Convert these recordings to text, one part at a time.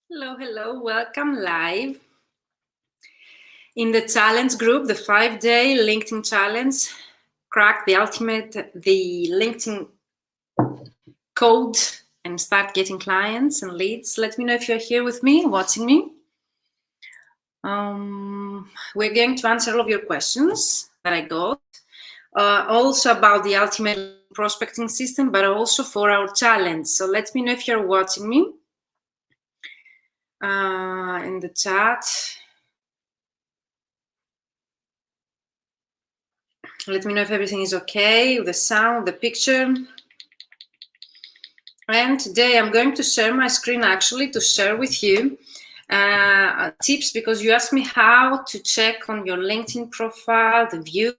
Hello, hello, welcome live in the challenge group, the 5-day LinkedIn challenge, crack the LinkedIn code and start getting clients and leads. Let me know if you're here with me, watching me. We're going to answer all of your questions that I got, also about the ultimate prospecting system, but also for our challenge. So let me know if you're watching me in the chat. Let me know if everything is okay, the sound, the picture. And today I'm going to share my screen actually to share with you tips, because you asked me how to check on your LinkedIn profile, the view,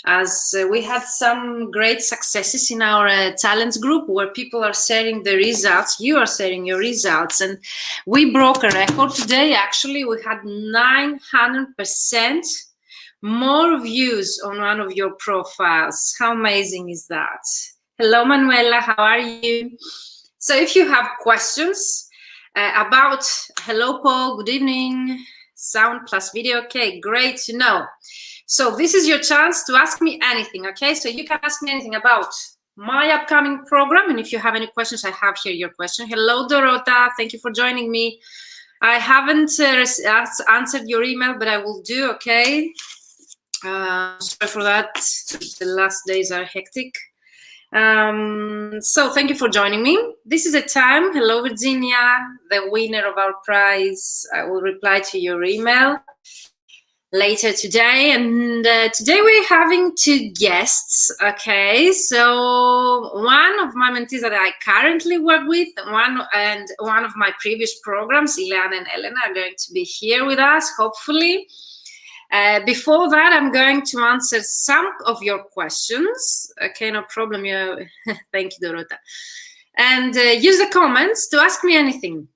as we had some great successes in our challenge group where people are sharing the results, you are sharing your results, and we broke a record today. Actually, we had 900% more views on one of your profiles. How amazing is that? Hello, Manuela, how are you? So if you have questions about, hello, Paul, good evening, sound plus video, okay, great to know. So this is your chance to ask me anything, okay? So you can ask me anything about my upcoming program, and if you have any questions, I have here your question. Hello, Dorota, thank you for joining me. I haven't answered your email, but I will do, okay? Sorry for that, the last days are hectic. So thank you for joining me. This is a time. Hello, Virginia, the winner of our prize. I will reply to your email later today. And today we're having two guests, okay? So one of my mentees that I currently work with, one of my previous programs, Ileana and Elena, are going to be here with us, hopefully. Before that, I'm going to answer some of your questions. Okay, no problem. Thank you, Dorota. And use the comments to ask me anything.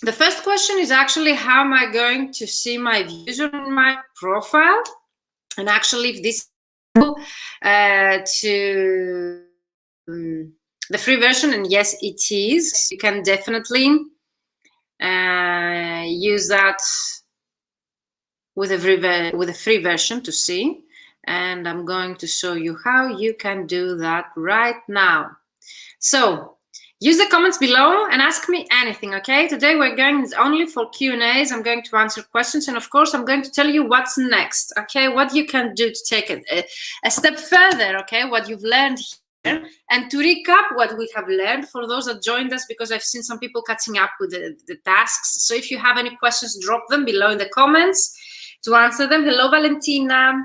The first question is actually, how am I going to see my views on my profile? And actually, if this is to the free version, and yes, it is, you can definitely use that with a free version to see, and I'm going to show you how you can do that right now. So use the comments below and ask me anything, okay? Today we're going only for Q&As. I'm going to answer questions, and of course I'm going to tell you what's next, okay? What you can do to take a step further, okay? What you've learned here, and to recap what we have learned for those that joined us, because I've seen some people catching up with the tasks. So if you have any questions, drop them below in the comments to answer them. Hello, Valentina.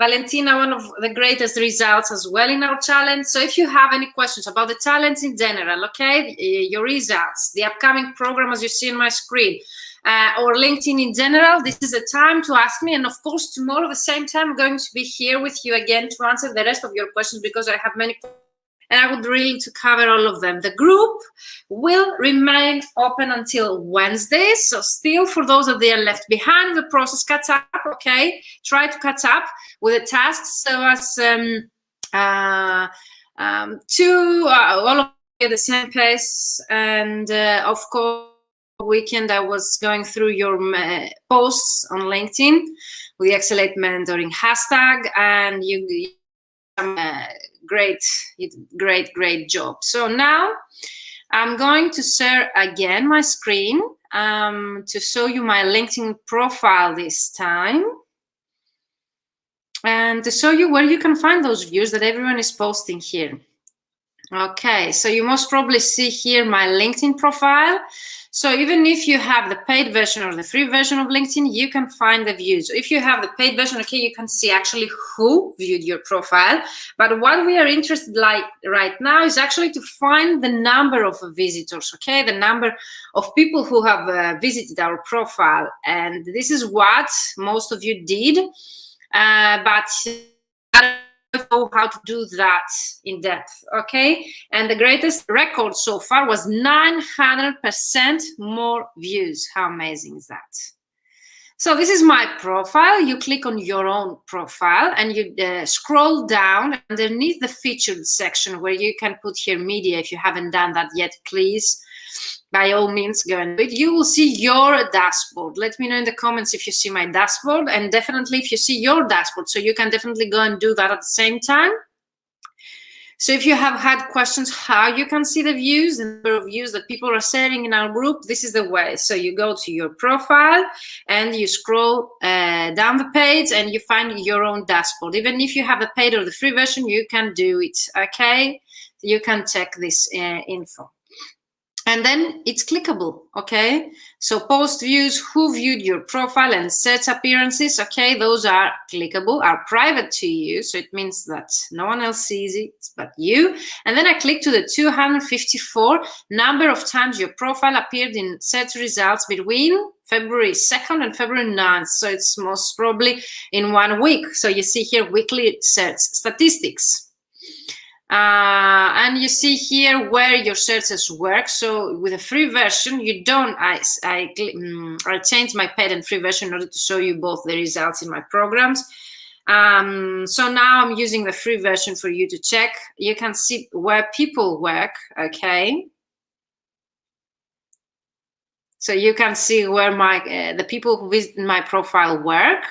Valentina, one of the greatest results as well in our challenge. So if you have any questions about the challenge in general, okay, your results, the upcoming program as you see on my screen, or LinkedIn in general, this is the time to ask me. And of course, tomorrow at the same time, I'm going to be here with you again to answer the rest of your questions, because I have many questions and I would really to cover all of them. The group will remain open until Wednesday. So still, for those that they are left behind, the process catch up, okay? Try to catch up with the tasks so as all of you at the same pace. And of course, weekend I was going through your posts on LinkedIn with the Accelerate Mentoring hashtag, and you great job. So now I'm going to share again my screen to show you my LinkedIn profile this time, and to show you where you can find those views that everyone is posting here. Okay, so you most probably see here my LinkedIn profile. So even if you have the paid version or the free version of LinkedIn, you can find the views. If you have the paid version, okay, you can see actually who viewed your profile. But what we are interested like right now is actually to find the number of visitors, okay, the number of people who have visited our profile. And this is what most of you did, but I don't know how to do that in depth, okay? And the greatest record so far was 900% more views. How amazing is that? So this is my profile. You click on your own profile and you scroll down underneath the featured section where you can put here media. If you haven't done that yet, please, by all means, go and do it. You will see your dashboard. Let me know in the comments if you see my dashboard, and definitely if you see your dashboard. So you can definitely go and do that at the same time. So if you have had questions how you can see the views, the number of views that people are sharing in our group, this is the way. So you go to your profile and you scroll down the page and you find your own dashboard. Even if you have the paid or the free version, you can do it, okay? You can check this info. And then it's clickable, okay? So post views, who viewed your profile, and search appearances, okay? Those are clickable, are private to you. So it means that no one else sees it but you. And then I click to the 254 number of times your profile appeared in search results between February 2nd and February 9th. So it's most probably in 1 week. So you see here weekly search statistics. And you see here where your searches work. So with a free version, you don't, I changed my paid and free version in order to show you both the results in my programs. So now I'm using the free version for you to check. You can see where people work, okay? So you can see where the people who visit my profile work.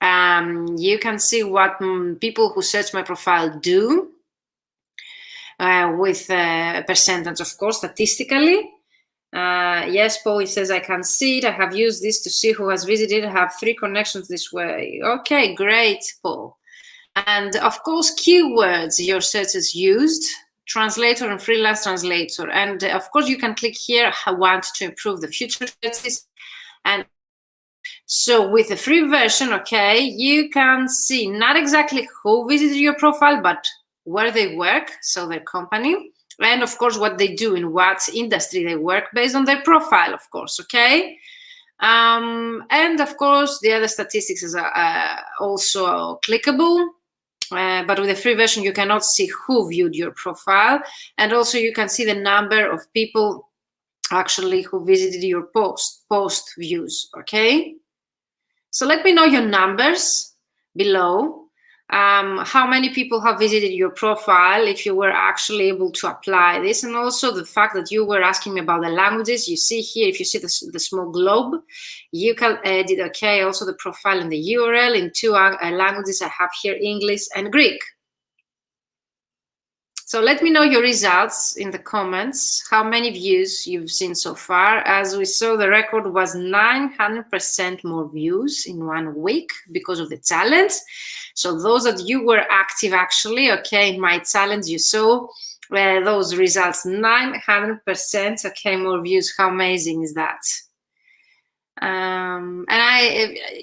You can see what people who search my profile do. With a percentage, of course, statistically. Yes, Paul, he says, I can see it. I have used this to see who has visited. I have 3 connections this way. Okay, great, Paul. And of course, keywords your searches used, translator and freelance translator. And of course, you can click here, I want to improve the future searches. And so with the free version, okay, you can see not exactly who visited your profile, but where they work, so their company, and of course what they do, in what industry they work based on their profile, of course, okay? And of course the other statistics is also clickable, but with the free version you cannot see who viewed your profile, and also you can see the number of people actually who visited your post views, okay? So let me know your numbers below. How many people have visited your profile, if you were actually able to apply this, and also the fact that you were asking me about the languages. You see here, if you see the small globe, you can edit, okay, also the profile and the URL in 2 languages I have here, English and Greek. So let me know your results in the comments, how many views you've seen so far. As we saw, the record was 900% more views in 1 week because of the challenge. So those that you were active actually, okay, in my challenge, you saw those results, 900%, okay, more views. How amazing is that? And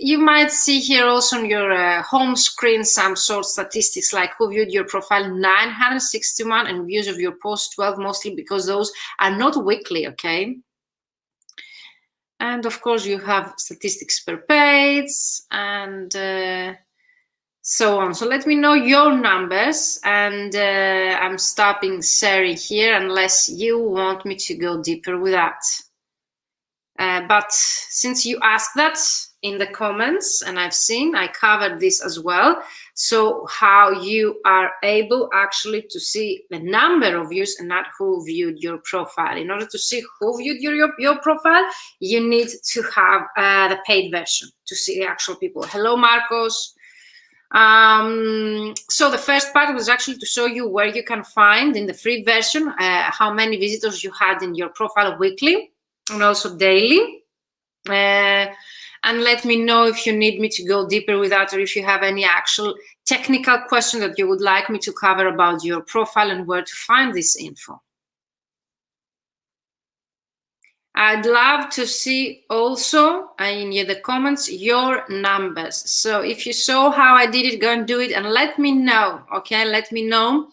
you might see here also on your home screen some sort of statistics like who viewed your profile, 961, and views of your post 12, mostly because those are not weekly, okay? And of course you have statistics per page and so on. So let me know your numbers, and I'm stopping sharing here unless you want me to go deeper with that. But since you asked that in the comments, and I've seen, I covered this as well. So how you are able actually to see the number of views and not who viewed your profile. In order to see who viewed your profile, you need to have the paid version to see the actual people. Hello, Marcos. So the first part was actually to show you where you can find in the free version how many visitors you had in your profile weekly and also daily. And let me know if you need me to go deeper with that, or if you have any actual technical question that you would like me to cover about your profile and where to find this info. I'd love to see also in the comments your numbers. So if you saw how I did it, go and do it and let me know, okay? Let me know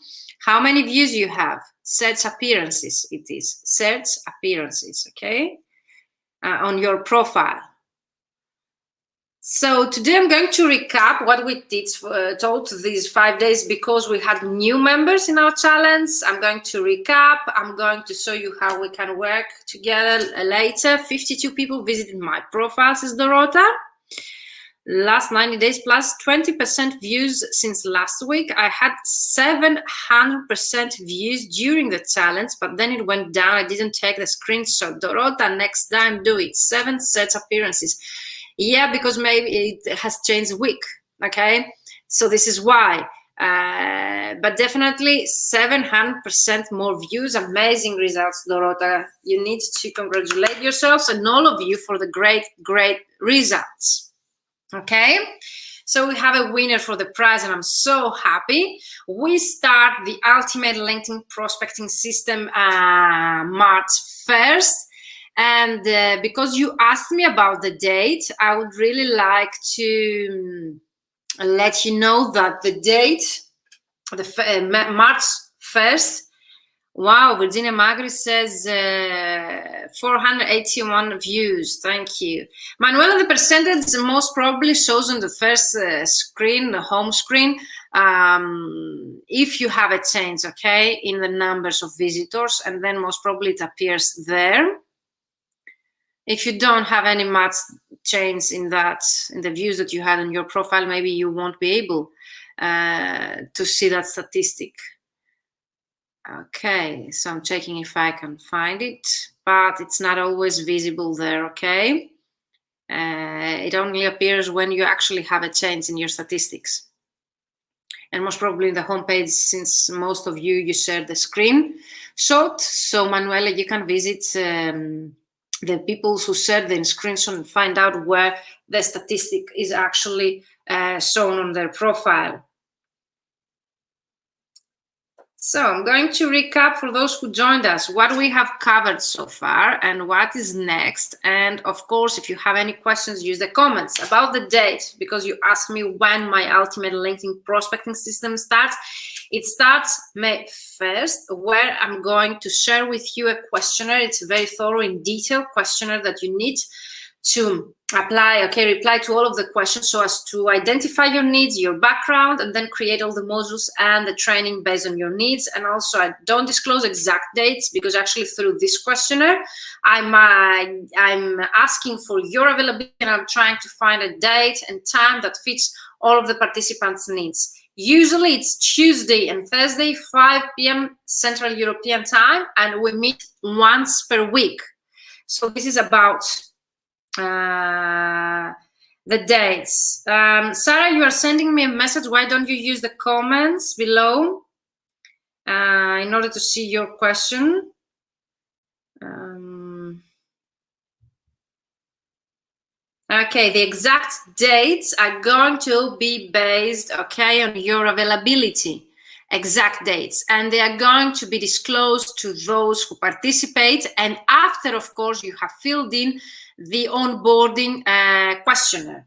how many views you have. Search appearances, it is. Search appearances, okay? On your profile. So today I'm going to recap what we did told these 5 days because we had new members in our challenge. I'm going to recap. I'm going to show you how we can work together later. 52 people visited my profile, says Dorota. Last 90 days plus 20% views since last week. I had 700% views during the challenge, but then it went down. I didn't take the screenshot. Dorota, next time do it. 7 sets appearances. Yeah, because maybe it has changed week, okay? So this is why. But definitely 700% more views, amazing results, Dorota. You need to congratulate yourselves and all of you for the great, great results. Okay, so we have a winner for the prize and I'm so happy. We start the Ultimate LinkedIn Prospecting System March 1st. And because you asked me about the date, I would really like to let you know that the date, March 1st, wow, Virginia Magri says 481 views. Thank you. Manuela, the percentage most probably shows on the first screen, the home screen, if you have a change, okay, in the numbers of visitors, and then most probably it appears there. If you don't have any much change in that, in the views that you had on your profile, maybe you won't be able to see that statistic. Okay, so I'm checking if I can find it, but it's not always visible there, okay? It only appears when you actually have a change in your statistics. And most probably in the homepage, since most of you shared the screenshot. So Manuela, you can visit the people who shared the screenshot and find out where the statistic is actually shown on their profile. So I'm going to recap for those who joined us what we have covered so far and what is next. And of course, if you have any questions, use the comments about the date, because you asked me when my Ultimate LinkedIn Prospecting System starts. It starts May 1st, where I'm going to share with you a questionnaire. It's a very thorough and detailed questionnaire that you need to apply, okay, reply to all of the questions so as to identify your needs, your background, and then create all the modules and the training based on your needs. And also, I don't disclose exact dates because actually through this questionnaire, I'm asking for your availability and I'm trying to find a date and time that fits all of the participants' needs. Usually it's Tuesday and Thursday, 5 p.m. Central European time, and we meet once per week. So this is about the dates. Sarah, you are sending me a message. Why don't you use the comments below in order to see your question? Okay, the exact dates are going to be based, okay, on your availability. Exact dates, and they are going to be disclosed to those who participate, and after, of course, you have filled in the onboarding questionnaire,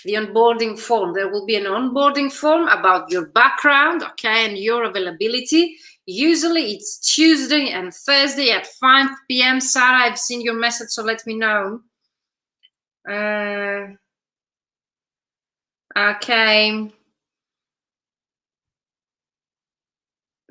the onboarding form. There will be an onboarding form about your background, okay, and your availability. Usually it's Tuesday and Thursday at 5 p.m. Sarah, I've seen your message, so let me know. Okay.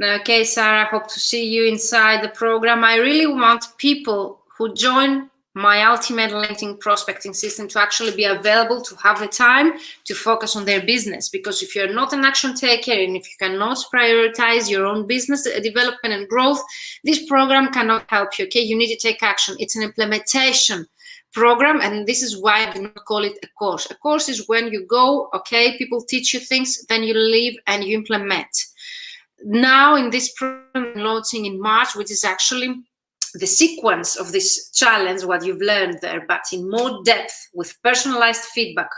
Okay, Sarah, hope to see you inside the program. I really want people who join my Ultimate LinkedIn Prospecting System to actually be available, to have the time to focus on their business. Because if you're not an action taker and if you cannot prioritize your own business development and growth, this program cannot help you, okay? You need to take action. It's an implementation program, and this is why I do not call it a course. A course is when you go, okay, people teach you things, then you leave and you implement. Now in this program launching in March, which is actually the sequence of this challenge, what you've learned there, but in more depth with personalized feedback,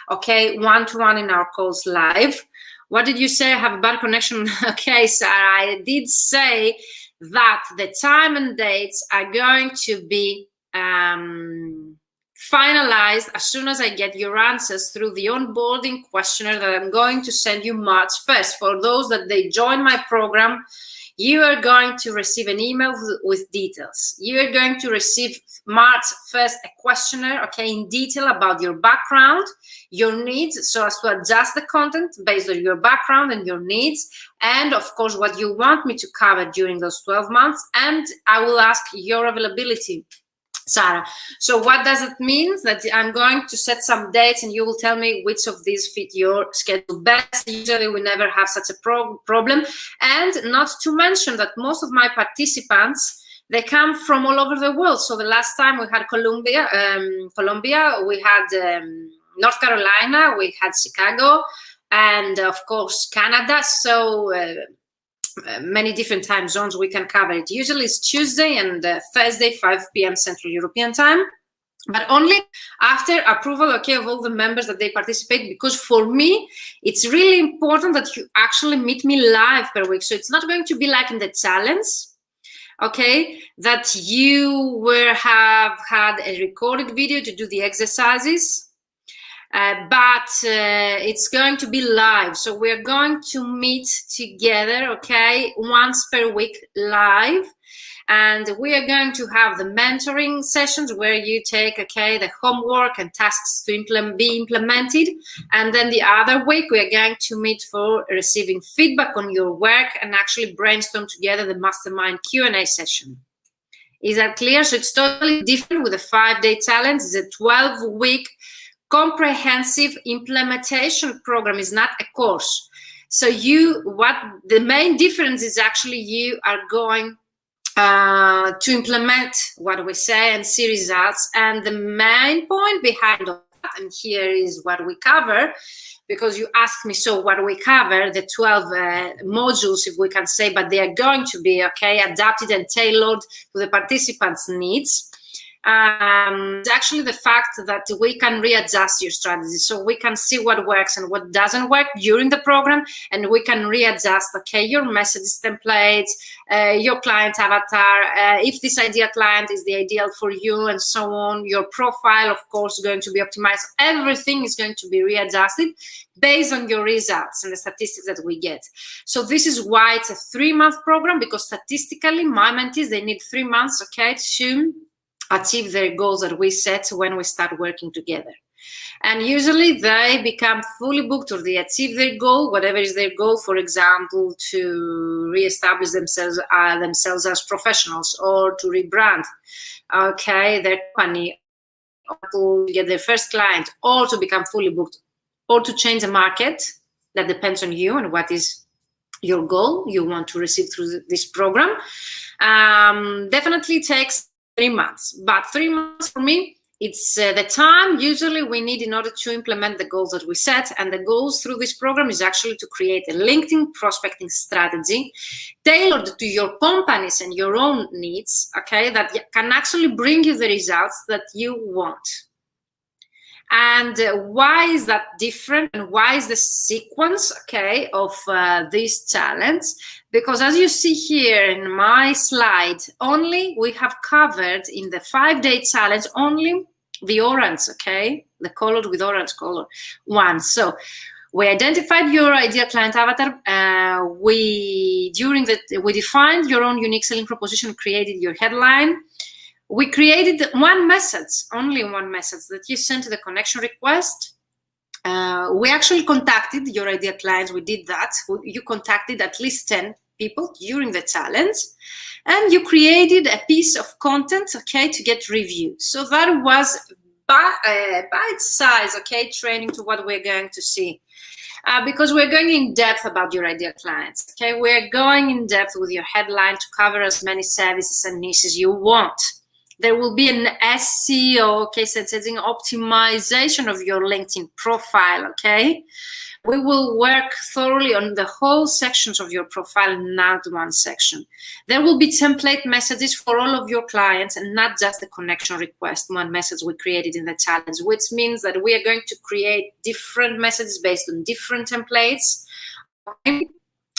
okay, one-to-one in our calls live. What did you say? I have a bad connection. Okay, Sarah, I did say that the time and dates are going to be finalized as soon as I get your answers through the onboarding questionnaire that I'm going to send you March 1st. For those that they join my program you are going to receive an email with details. You are going to receive March 1st a questionnaire, okay, in detail about your background, your needs, so as to adjust the content based on your background and your needs, and of course what you want me to cover during those 12 months. And I will ask your availability, Sarah. So what does it mean? That I'm going to set some dates and you will tell me which of these fit your schedule best. Usually we never have such a problem. And not to mention that most of my participants, they come from all over the world. So the last time we had Colombia, we had North Carolina, we had Chicago, and of course Canada. So many different time zones we can cover it. Usually it's Tuesday and Thursday, 5 p.m. Central European time, but only after approval, okay, of all the members that they participate, because for me, it's really important that you actually meet me live per week. So it's not going to be like in the challenge, okay, that you have had a recorded video to do the exercises, but it's going to be live. So we're going to meet together, okay, once per week live. And we are going to have the mentoring sessions where you take, okay, the homework and tasks to be implemented. And then the other week, we are going to meet for receiving feedback on your work and actually brainstorm together the mastermind Q&A session. Is that clear? So it's totally different with a 5-day challenge. It's a 12-week comprehensive implementation program. Is not a course. So what the main difference is actually you are going to implement what we say and see results. And the main point behind that, and here is what we cover, because you asked me, so what do we cover? The 12 modules, if we can say, but they are going to be, okay, adapted and tailored to the participants' needs. It's actually the fact that we can readjust your strategy, so we can see what works and what doesn't work during the program, and we can readjust, okay, your messages, templates, your client avatar, if this ideal client is the ideal for you, and so on. Your profile, of course, is going to be optimized. Everything is going to be readjusted based on your results and the statistics that we get. So this is why it's a 3-month program, because statistically my mentees, they need 3 months, okay, to achieve their goals that we set when we start working together. And usually they become fully booked, or they achieve their goal, whatever is their goal, for example, to reestablish themselves as professionals, or to rebrand, okay, their company, or to get their first client, or to become fully booked, or to change the market. That depends on you and what is your goal you want to receive through this program. Definitely takes 3 months, but 3 months for me, it's the time usually we need in order to implement the goals that we set. And the goals through this program is actually to create a LinkedIn prospecting strategy tailored to your companies and your own needs, okay, that can actually bring you the results that you want. And why is that different, and why is the sequence, okay, of this challenge? Because as you see here in my slide, only we have covered in the 5-day challenge only the orange, okay, the color with orange color one. So we identified your ideal client avatar. We defined your own unique selling proposition, created your headline. We created one message, only one message that you sent to the connection request. We actually contacted your ideal clients. We did that. You contacted at least 10 people during the challenge, and you created a piece of content, okay, to get reviewed. So that was bite size, okay, training to what we're going to see. Because we're going in depth about your ideal clients, okay? We're going in depth with your headline to cover as many services and niches you want. There will be an SEO, okay, setting optimization of your LinkedIn profile, okay? We will work thoroughly on the whole sections of your profile, not one section. There will be template messages for all of your clients, and not just the connection request, one message we created in the challenge, which means that we are going to create different messages based on different templates. Okay?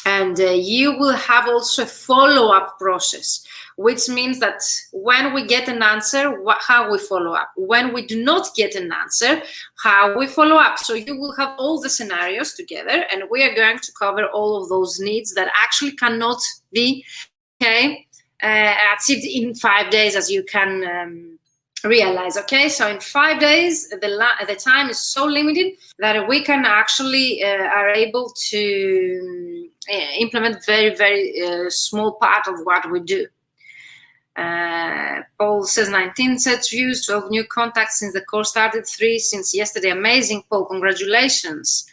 And you will have also a follow-up process, which means that when we get an answer, how we follow up. When we do not get an answer, how we follow up. So you will have all the scenarios together, and we are going to cover all of those needs that actually cannot be achieved in 5 days, as you can realize. Okay, so in 5 days the time is so limited that we can actually are able to implement very small part of what we do. Paul says 19 sets views, 12 new contacts since the course started, 3 since yesterday. Amazing, Paul, congratulations.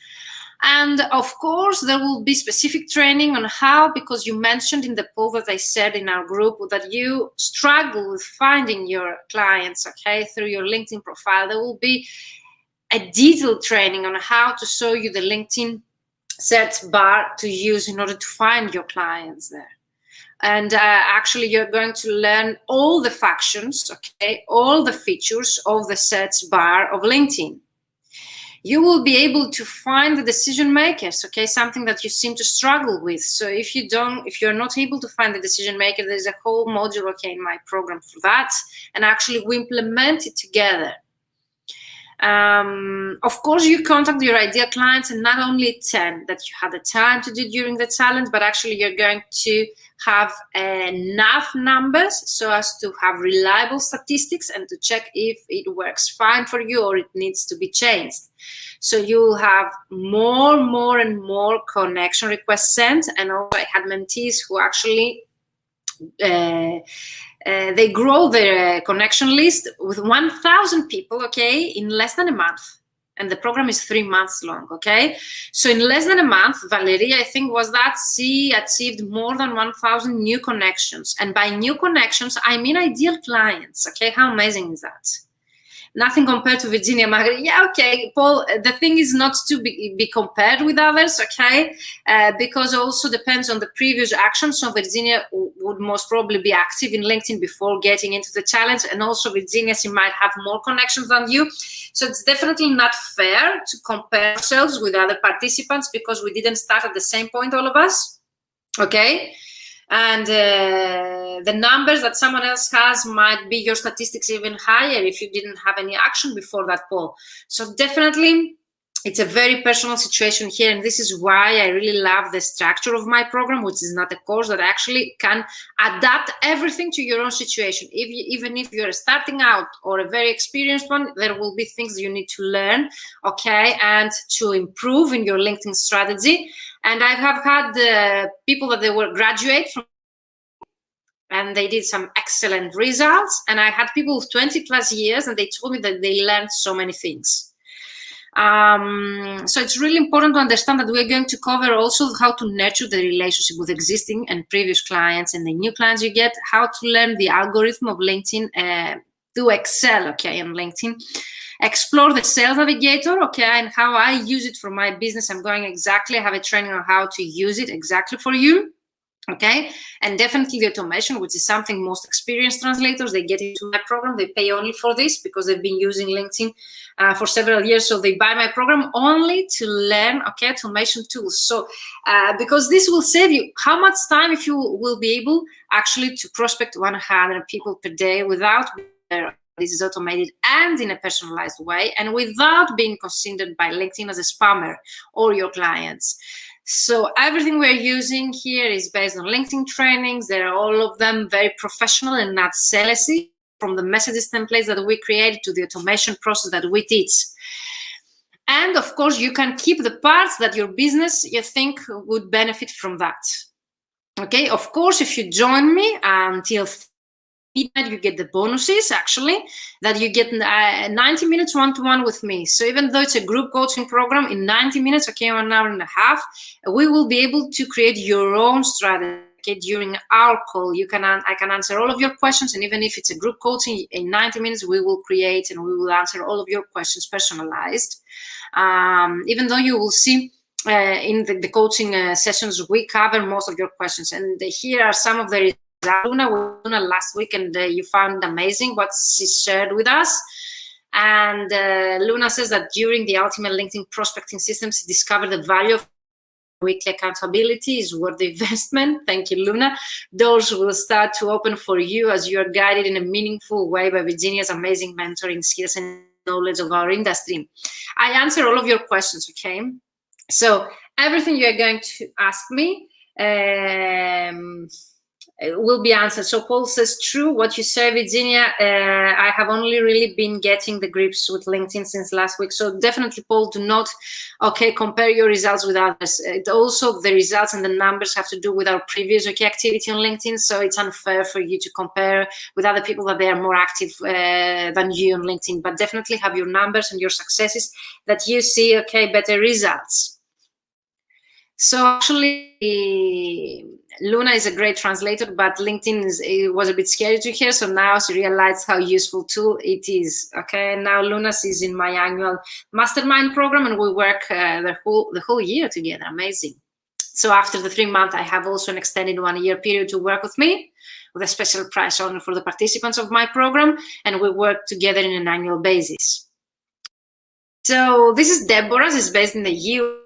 And of course, there will be specific training on how, because you mentioned in the poll that I said in our group that you struggle with finding your clients, okay, through your LinkedIn profile. There will be a detailed training on how to show you the LinkedIn search bar to use in order to find your clients there. And actually, you're going to learn all the functions, okay, all the features of the search bar of LinkedIn. You will be able to find the decision makers, okay, something that you seem to struggle with. So if you're not able to find the decision maker, there's a whole module, okay, in my program for that, and actually we implement it together. Of course, you contact your ideal clients, and not only 10 that you had the time to do during the challenge, but actually you're going to have enough numbers so as to have reliable statistics and to check if it works fine for you or it needs to be changed. So you will have more and more connection requests sent. And also I had mentees who actually they grow their connection list with 1,000 people, okay, in less than a month. And the program is 3 months long, okay? So in less than a month, Valeria, I think, was that she achieved more than 1,000 new connections. And by new connections, I mean ideal clients, okay? How amazing is that? Nothing compared to Virginia Margaret. Yeah, okay, Paul, the thing is not to be compared with others, okay? Because also depends on the previous action. So Virginia would most probably be active in LinkedIn before getting into the challenge. And also Virginia, she might have more connections than you. So it's definitely not fair to compare ourselves with other participants because we didn't start at the same point, all of us, okay? And the numbers that someone else has might be your statistics even higher if you didn't have any action before that poll. So definitely it's a very personal situation here, and this is why I really love the structure of my program, which is not a course that actually can adapt everything to your own situation. Even if you're starting out or a very experienced one, there will be things you need to learn, okay, and to improve in your LinkedIn strategy. And I have had people that they were graduate from and they did some excellent results. And I had people with 20 plus years and they told me that they learned so many things. So it's really important to understand that we're going to cover also how to nurture the relationship with existing and previous clients and the new clients you get, how to learn the algorithm of LinkedIn to excel, okay, on LinkedIn. Explore the Sales Navigator, okay, and how I use it for my business. I'm going exactly, I have a training on how to use it exactly for you, okay? And definitely the automation, which is something most experienced translators, they get into my program, they pay only for this because they've been using LinkedIn for several years, so they buy my program only to learn, okay, automation tools. So because this will save you how much time if you will be able actually to prospect 100 people per day without this is automated and in a personalized way and without being considered by LinkedIn as a spammer or your clients. So everything we're using here is based on LinkedIn trainings. They're all of them very professional and not salesy, from the messages templates that we created to the automation process that we teach. And of course, you can keep the parts that your business you think would benefit from that. Okay, of course, if you join me until midnight, you get the bonuses actually that you get 90 minutes one-to-one with me. So even though it's a group coaching program, in 90 minutes, okay, 1 hour and a half, we will be able to create your own strategy. Okay, during our call, I can answer all of your questions, and even if it's a group coaching, in 90 minutes we will create and we will answer all of your questions personalized. Even though you will see in the coaching sessions we cover most of your questions, and here are some of the Luna last week, and you found amazing what she shared with us. And Luna says that during the Ultimate LinkedIn Prospecting System, she discovered the value of weekly accountability is worth the investment. Thank you, Luna. Doors will start to open for you as you are guided in a meaningful way by Virginia's amazing mentoring skills and knowledge of our industry. I answer all of your questions, okay? So everything you're going to ask me will be answered. So Paul says, true what you say, Virginia. I have only really been getting the grips with LinkedIn since last week. So definitely, Paul, do not, compare your results with others. Also, the results and the numbers have to do with our previous activity on LinkedIn. So it's unfair for you to compare with other people that they are more active than you on LinkedIn. But definitely have your numbers and your successes that you see, better results. So actually, Luna is a great translator, but LinkedIn it was a bit scary to her. So now she realized how useful tool it is. Okay, now Luna is in my annual mastermind program, and we work the whole year together. Amazing. So after the 3 months, I have also an extended 1 year period to work with me, with a special price only for the participants of my program, and we work together in an annual basis. So this is Deborah. She's based in the EU.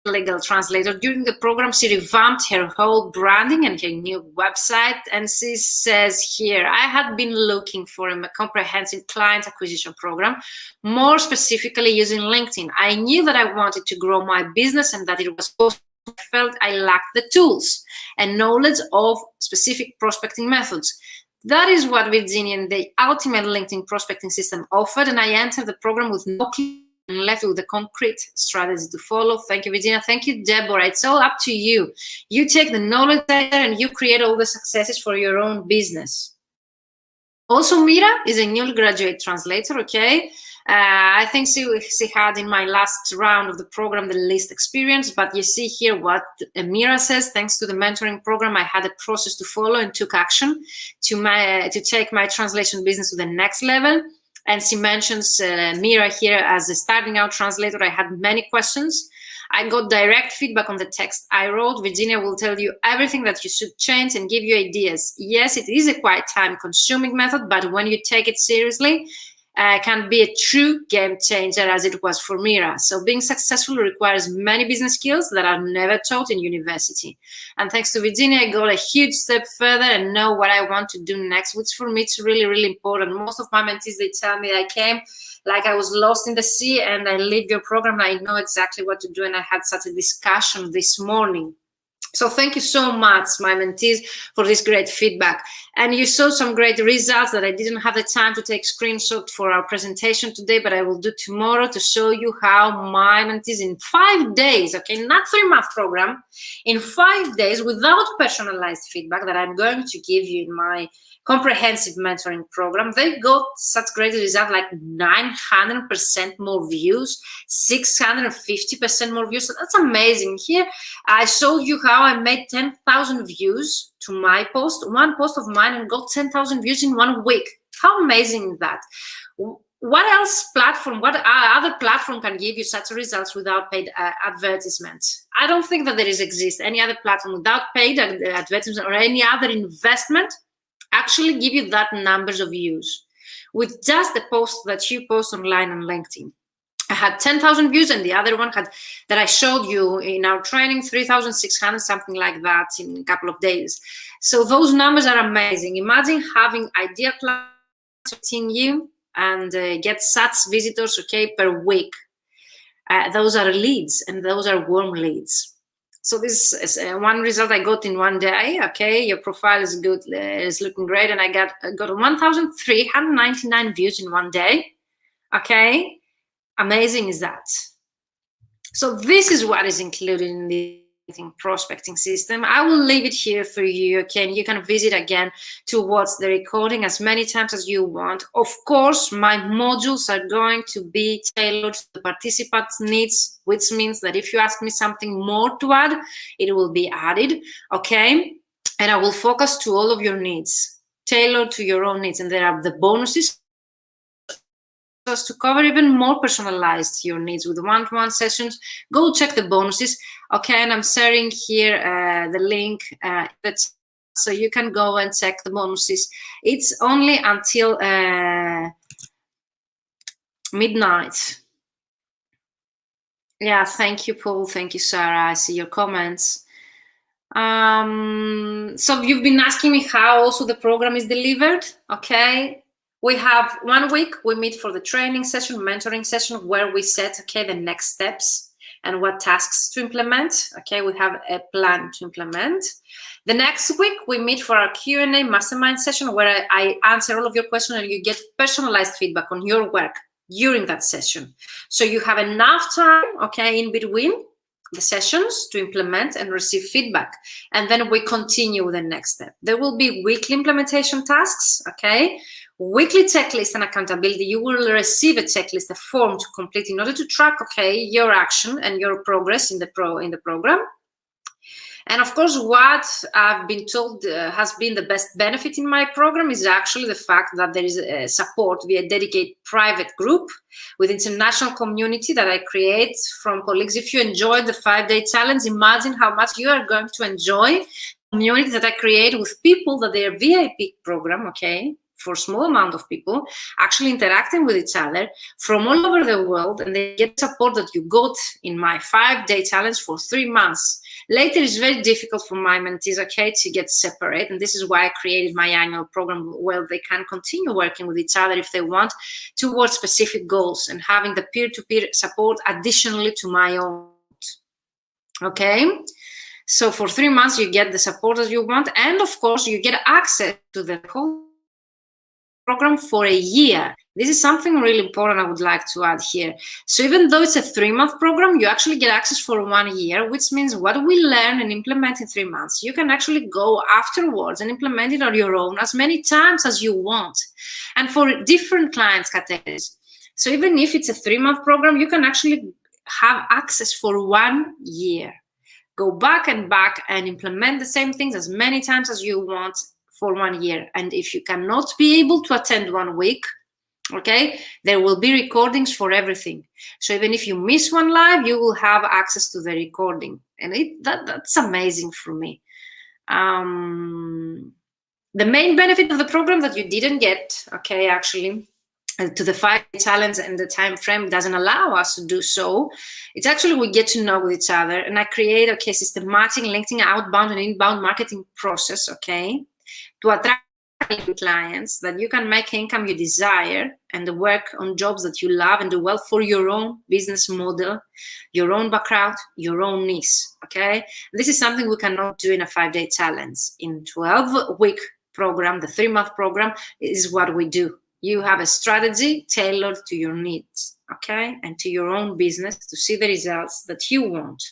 Legal translator. During the program, she revamped her whole branding and her new website, and she says here, I had been looking for a comprehensive client acquisition program, more specifically using LinkedIn. I knew that I wanted to grow my business and that it was possible. I felt I lacked the tools and knowledge of specific prospecting methods. That is what Virginia and the ultimate LinkedIn prospecting system offered, and I entered the program with no clue and left with the concrete strategy to follow. Thank you, Virginia. Thank you, Deborah. It's all up to you. You take the knowledge there and you create all the successes for your own business. Also, Mira is a newly graduate translator, okay? I think she had in my last round of the program the least experience, but you see here what Mira says. Thanks to the mentoring program, I had a process to follow and took action to take my translation business to the next level. And she mentions Mira here as a starting out translator. I had many questions. I got direct feedback on the text I wrote. Virginia will tell you everything that you should change and give you ideas. Yes, it is a quite time-consuming method, but when you take it seriously, can be a true game changer, as it was for Mira. So being successful requires many business skills that are never taught in university. And thanks to Virginia, I got a huge step further and know what I want to do next, which for me it's really, really important. Most of my mentees, they tell me I came like I was lost in the sea, and I leave your program, I know exactly what to do, and I had such a discussion this morning. So thank you so much, my mentees, for this great feedback. And you saw some great results that I didn't have the time to take screenshots for our presentation today, but I will do tomorrow to show you how my mentees in 5 days, not 3-month program, in 5 days without personalized feedback that I'm going to give you in my comprehensive mentoring program, they got such great results, like 900% more views, 650% more views. So that's amazing. Here I showed you how I made 10,000 views to my post, one post of mine, and got 10,000 views in 1 week. How amazing is that? What else platform, what other platform can give you such results without paid advertisements? I don't think that there exists any other platform without paid advertisement or any other investment actually give you that numbers of views with just the post that you post online on LinkedIn. I had 10,000 views, and the other one had, that I showed you in our training, 3,600, something like that in a couple of days. So those numbers are amazing. Imagine having ideal clients in you and get such visitors, per week. Those are leads, and those are warm leads. So this is one result I got in 1 day. Your profile is good, is looking great, and I got 1,399 views in 1 day. Amazing is that. So this is what is included in the prospecting system. I will leave it here for you. You can visit again to watch the recording as many times as you want. Of course, my modules are going to be tailored to the participants' needs, which means that if you ask me something more to add, it will be added, and I will focus to all of your needs, tailored to your own needs. And there are the bonuses to cover even more personalized your needs with one-to-one sessions. Go check the bonuses, and I'm sharing here the link so you can go and check the bonuses. It's only until midnight. Yeah, thank you, Paul. Thank you, Sarah. I see your comments. So you've been asking me how also the program is delivered. Okay. We have 1 week, we meet for the training session, mentoring session, where we set, okay, the next steps and what tasks to implement. Okay, we have a plan to implement. The next week, we meet for our Q&A mastermind session, where I answer all of your questions and you get personalized feedback on your work during that session. So you have enough time, okay, in between the sessions to implement and receive feedback. And then we continue with the next step. There will be weekly implementation tasks, okay? Weekly checklist and accountability. You will receive a checklist, a form to complete in order to track, okay, your action and your progress in the program. And of course, what I've been told has been the best benefit in my program is actually the fact that there is support via a dedicated private group with international community that I create from colleagues. If you enjoyed the 5-day challenge, imagine how much you are going to enjoy community that I create with people that they are VIP program, okay, for a small amount of people, actually interacting with each other from all over the world, and they get support that you got in my 5-day challenge for 3 months. Later, it's very difficult for my mentees, okay, to get separate, and this is why I created my annual program where they can continue working with each other if they want towards specific goals and having the peer-to-peer support additionally to my own, okay? So for 3 months, you get the support that you want, and of course, you get access to the whole program for a year. This is something really important I would like to add here. So even though it's a 3-month program, you actually get access for 1 year, which means what we learn and implement in 3 months, you can actually go afterwards and implement it on your own as many times as you want, and for different clients categories. So even if it's a 3-month program, you can actually have access for 1 year. Go back and implement the same things as many times as you want for 1 year. And if you cannot be able to attend 1 week, okay, there will be recordings for everything. So even if you miss one live, you will have access to the recording. And that's amazing for me. The main benefit of the program that you didn't get, okay, actually, to the 5-day challenge and the time frame doesn't allow us to do so. It's actually we get to know with each other, and I create, okay, systematic LinkedIn outbound and inbound marketing process, okay, to attract clients that you can make income you desire and work on jobs that you love and do well for your own business model, your own background, your own niche, okay? This is something we cannot do in a 5-day challenge. In 12-week program, the 3-month program is what we do. You have a strategy tailored to your needs, okay, and to your own business to see the results that you want.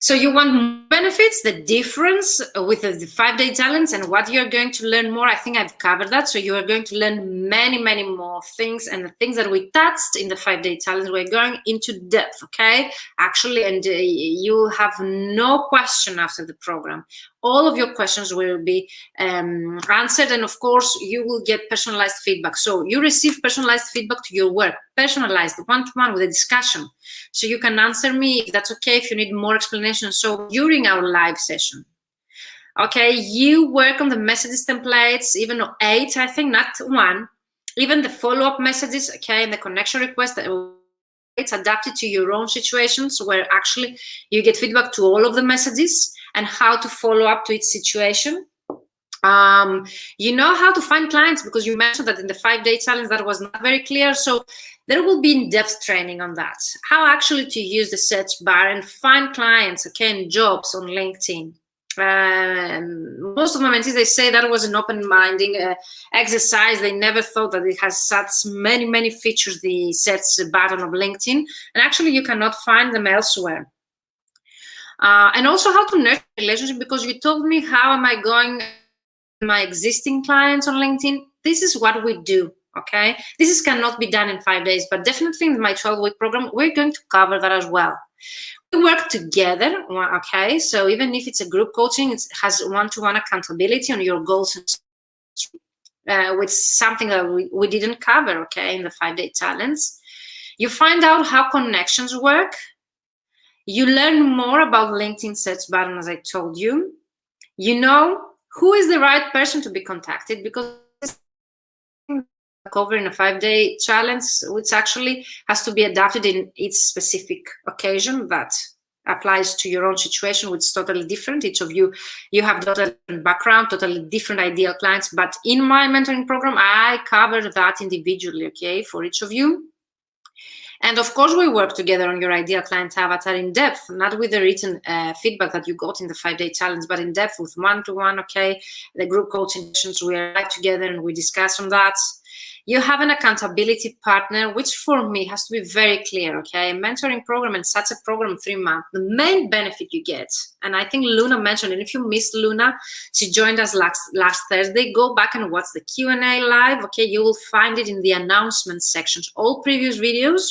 So you want benefits, the difference with the 5-day challenge and what you're going to learn more. I think I've covered that. So you are going to learn many, many more things, and the things that we touched in the 5-day challenge, we're going into depth, okay? Actually, and you have no question after the program. All of your questions will be answered, and of course, you will get personalized feedback. So you receive personalized feedback to your work, personalized one-to-one with a discussion. So you can answer me if that's okay, if you need more explanation. So during our live session, okay, you work on the messages templates, even 8, I think, not 1, even the follow-up messages, okay, and the connection request, it's adapted to your own situations where actually you get feedback to all of the messages and how to follow up to each situation. You know how to find clients, because you mentioned that in the 5-day challenge that was not very clear. So there will be in-depth training on that, how actually to use the search bar and find clients, okay, and jobs on LinkedIn. Most of my mentees, they say that was an open-minded exercise. They never thought that it has such many features, the search button of LinkedIn, and actually you cannot find them elsewhere. And also how to nurture a relationship, because you told me how am I going my existing clients on LinkedIn. This is what we do, okay? This cannot be done in 5 days, but definitely in my 12-week program, we're going to cover that as well. We work together, okay? So even if it's a group coaching, it has one-to-one accountability on your goals, which is something that we didn't cover, okay, in the 5-day challenge. You find out how connections work. You learn more about LinkedIn search button, as I told you. You know who is the right person to be contacted, because cover in a 5-day challenge, which actually has to be adapted in each specific occasion that applies to your own situation, which is totally different. Each of you have totally different background, totally different ideal clients. But in my mentoring program, I cover that individually, okay, for each of you. And of course, we work together on your ideal client avatar in depth, not with the written feedback that you got in the 5-day challenge, but in depth with one-to-one, okay? The group coaching sessions, we are together and we discuss on that. You have an accountability partner, which for me has to be very clear, okay? A mentoring program and such a program, 3 months, the main benefit you get, and I think Luna mentioned, and if you missed Luna, she joined us last Thursday, go back and watch the Q&A live, okay? You will find it in the announcement sections. All previous videos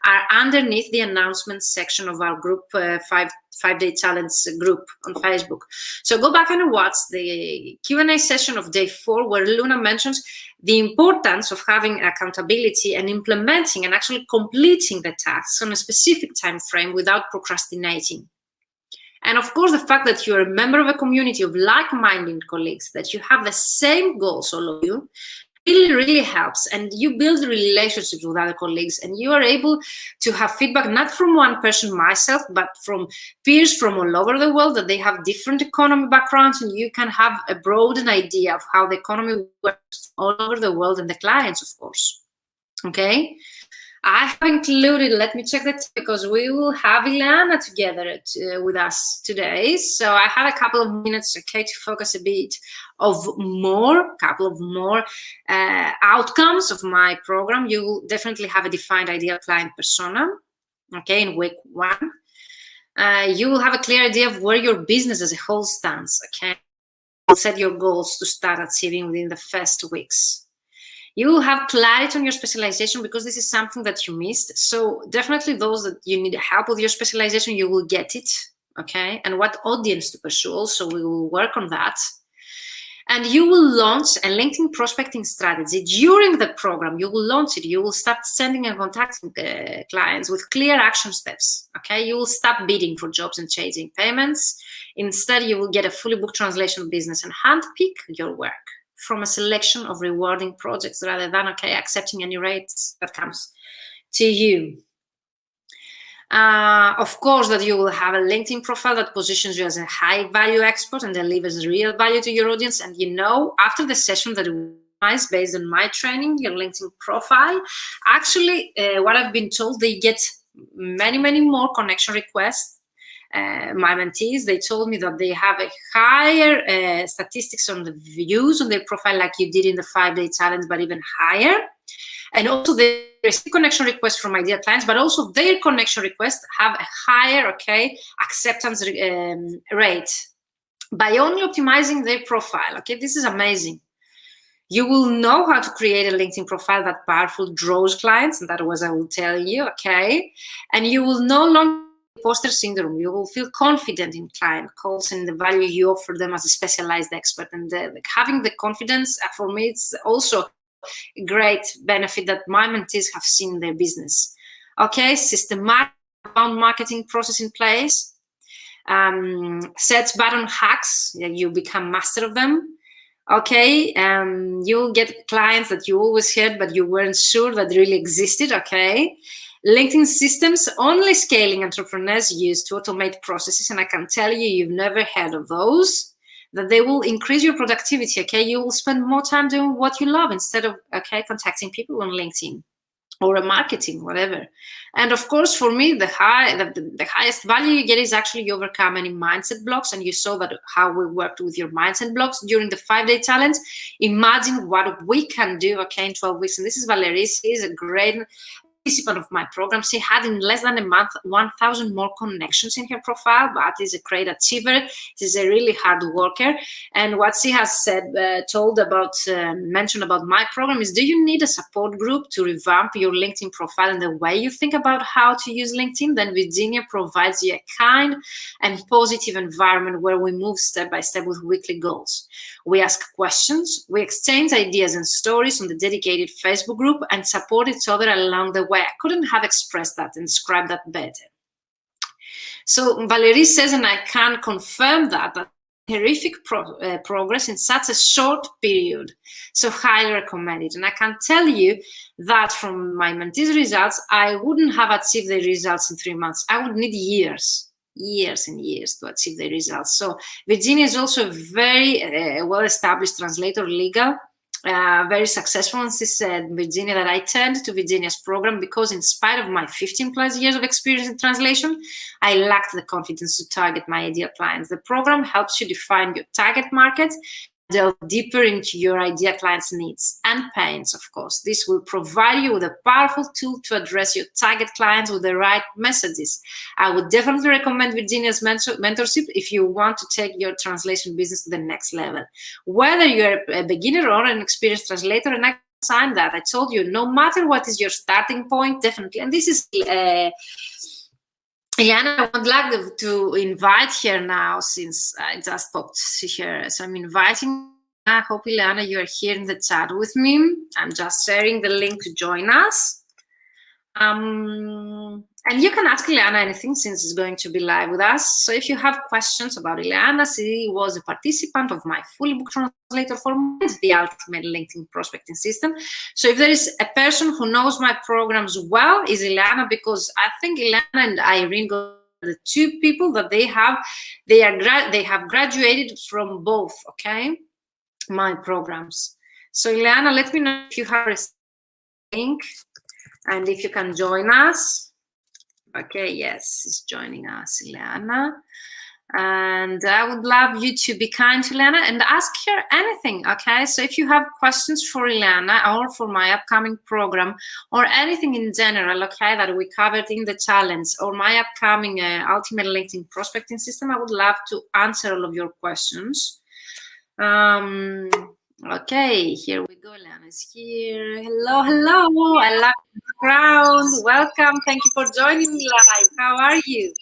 are underneath the announcement section of our group, 5-day challenge group on Facebook. So go back and watch the Q&A session of day 4, where Luna mentions the importance of having accountability and implementing and actually completing the tasks on a specific time frame without procrastinating. And of course, the fact that you're a member of a community of like-minded colleagues, that you have the same goals, all of you, really helps, and you build relationships with other colleagues, and you are able to have feedback not from one person, myself, but from peers from all over the world, that they have different economy backgrounds, and you can have a broad idea of how the economy works all over the world, and the clients, of course. Okay, I have included, let me check that, because we will have Ileana together with us today. So I had a couple of minutes, okay, to focus a bit couple of more outcomes of my program. You will definitely have a defined ideal client persona, okay, in week 1. You will have a clear idea of where your business as a whole stands, okay? You'll set your goals to start achieving within the first weeks. You will have clarity on your specialization, because this is something that you missed. So definitely those that you need help with your specialization, you will get it, okay? And what audience to pursue also, we will work on that. And you will launch a LinkedIn prospecting strategy during the program. You will launch it. You will start sending and contacting clients with clear action steps, okay? You will stop bidding for jobs and chasing payments. Instead, you will get a fully booked translation business and handpick your work from a selection of rewarding projects, rather than, okay, accepting any rates that comes to you. Of course, that you will have a LinkedIn profile that positions you as a high value expert and delivers real value to your audience. And you know, after the session that is based on my training, your LinkedIn profile, actually, what I've been told, they get many more connection requests. My mentees, they told me that they have a higher statistics on the views on their profile, like you did in the 5-day challenge, but even higher. And also they receive connection requests from ideal clients, but also their connection requests have a higher, okay, acceptance rate by only optimizing their profile. Okay, this is amazing. You will know how to create a LinkedIn profile that powerful draws clients, and that was I will tell you, okay? And you will no longer imposter syndrome. You will feel confident in client calls and the value you offer them as a specialized expert. And having the confidence, for me, it's also a great benefit that my mentees have seen in their business. Okay, systematic marketing process in place. Search button hacks, you become master of them. Okay, you'll get clients that you always heard, but you weren't sure that really existed, okay? LinkedIn systems, only scaling entrepreneurs use to automate processes, and I can tell you, you've never heard of those, that they will increase your productivity, okay? You will spend more time doing what you love instead of, okay, contacting people on LinkedIn or a marketing, whatever. And of course, for me, the highest value you get is actually you overcome any mindset blocks. And you saw that how we worked with your mindset blocks during the 5-day challenge. Imagine what we can do, okay, in 12 weeks. And this is Valerie. She is a great participant of my program. She had in less than a month 1,000 more connections in her profile, but is a great achiever. She's a really hard worker. And what she has said, mentioned about my program is, do you need a support group to revamp your LinkedIn profile and the way you think about how to use LinkedIn? Then Virginia provides you a kind and positive environment where we move step by step with weekly goals. We ask questions, we exchange ideas and stories on the dedicated Facebook group, and support each other along the way. I couldn't have expressed that and described that better. So Valerie says, and I can confirm that terrific progress in such a short period. So highly recommend it. And I can tell you that from my mentees' results, I wouldn't have achieved the results in 3 months. I would need years and years to achieve the results. So Virginia is also a very well-established translator, legal, very successful. And she said, Virginia, that I turned to Virginia's program because in spite of my 15 plus years of experience in translation, I lacked the confidence to target my ideal clients. The program helps you define your target market, delve deeper into your ideal client's needs and pains, of course. This will provide you with a powerful tool to address your target clients with the right messages. I would definitely recommend Virginia's mentorship if you want to take your translation business to the next level. Whether you're a beginner or an experienced translator, and I sign that, I told you, no matter what is your starting point, definitely. And this is Ileana, I would like to invite her now, since I just talked to her. So I'm inviting, I hope, Ileana, you are here in the chat with me. I'm just sharing the link to join us. And you can ask Ileana anything, since it's going to be live with us. So if you have questions about Ileana, she was a participant of my full book translator for the Ultimate LinkedIn Prospecting System. So if there is a person who knows my programs well, is Ileana, because I think Ileana and Irene are the two people that they have graduated from both, okay, my programs. So Ileana, let me know if you have a link and if you can join us. Okay, yes, she's joining us, Ileana. And I would love you to be kind to Ileana and ask her anything, okay? So if you have questions for Ileana or for my upcoming program or anything in general, okay, that we covered in the challenge or my upcoming Ultimate LinkedIn Prospecting System, I would love to answer all of your questions. Okay, here we go. Ileana is here. Hello, hello. I love the background. Welcome. Thank you for joining me live. How are you?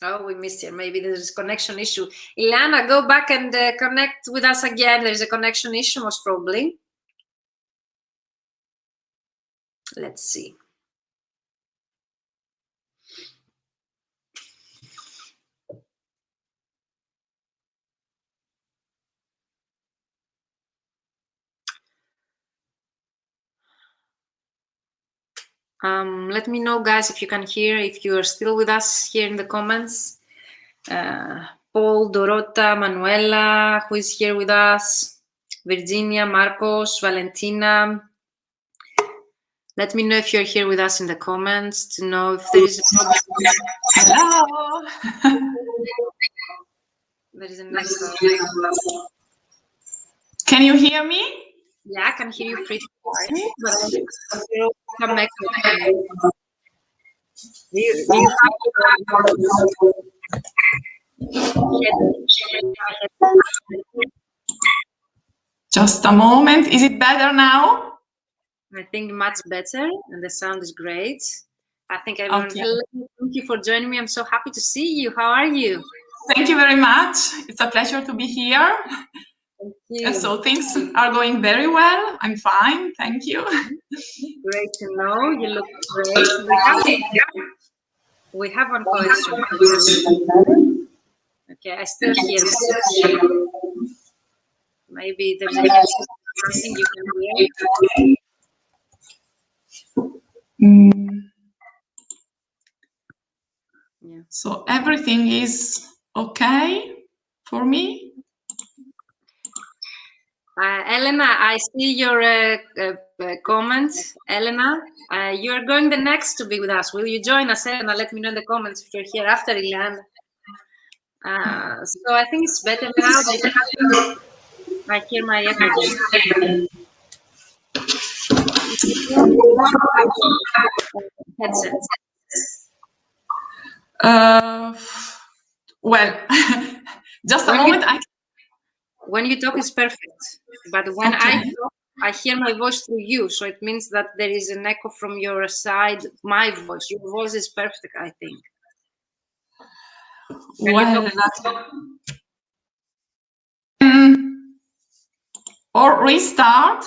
Oh, we missed you. Maybe there's a connection issue. Ileana, go back and connect with us again. There's a connection issue, most probably. Let's see. Let me know, guys, if you can hear, if you are still with us here in the comments. Paul, Dorota, Manuela, who is here with us, Virginia, Marcos, Valentina. Let me know if you're here with us in the comments to know if there is a problem. Hello. There is an echo. Can you hear me? Yeah, I can hear you pretty fine, but come back. Just a moment. Is it better now? I think much better, and the sound is great. I think everyone. Okay. Hello, thank you for joining me. I'm so happy to see you. How are you? Thank you very much. It's a pleasure to be here. Thank you. So things are going very well. I'm fine. Thank you. Great to know. You look great. We have one question. Okay, I still hear you. Maybe there's something you can hear. Yeah. So everything is okay for me? Elena, I see your comments. Elena, you are going the next to be with us. Will you join us, Elena? Let me know in the comments if you're here after Ileana. So I think it's better now. I hear my echo. Headset. Well, just a moment. When you talk, it's perfect. But when I talk, I hear my voice through you. So it means that there is an echo from your side, my voice. Your voice is perfect, I think. Well, or restart.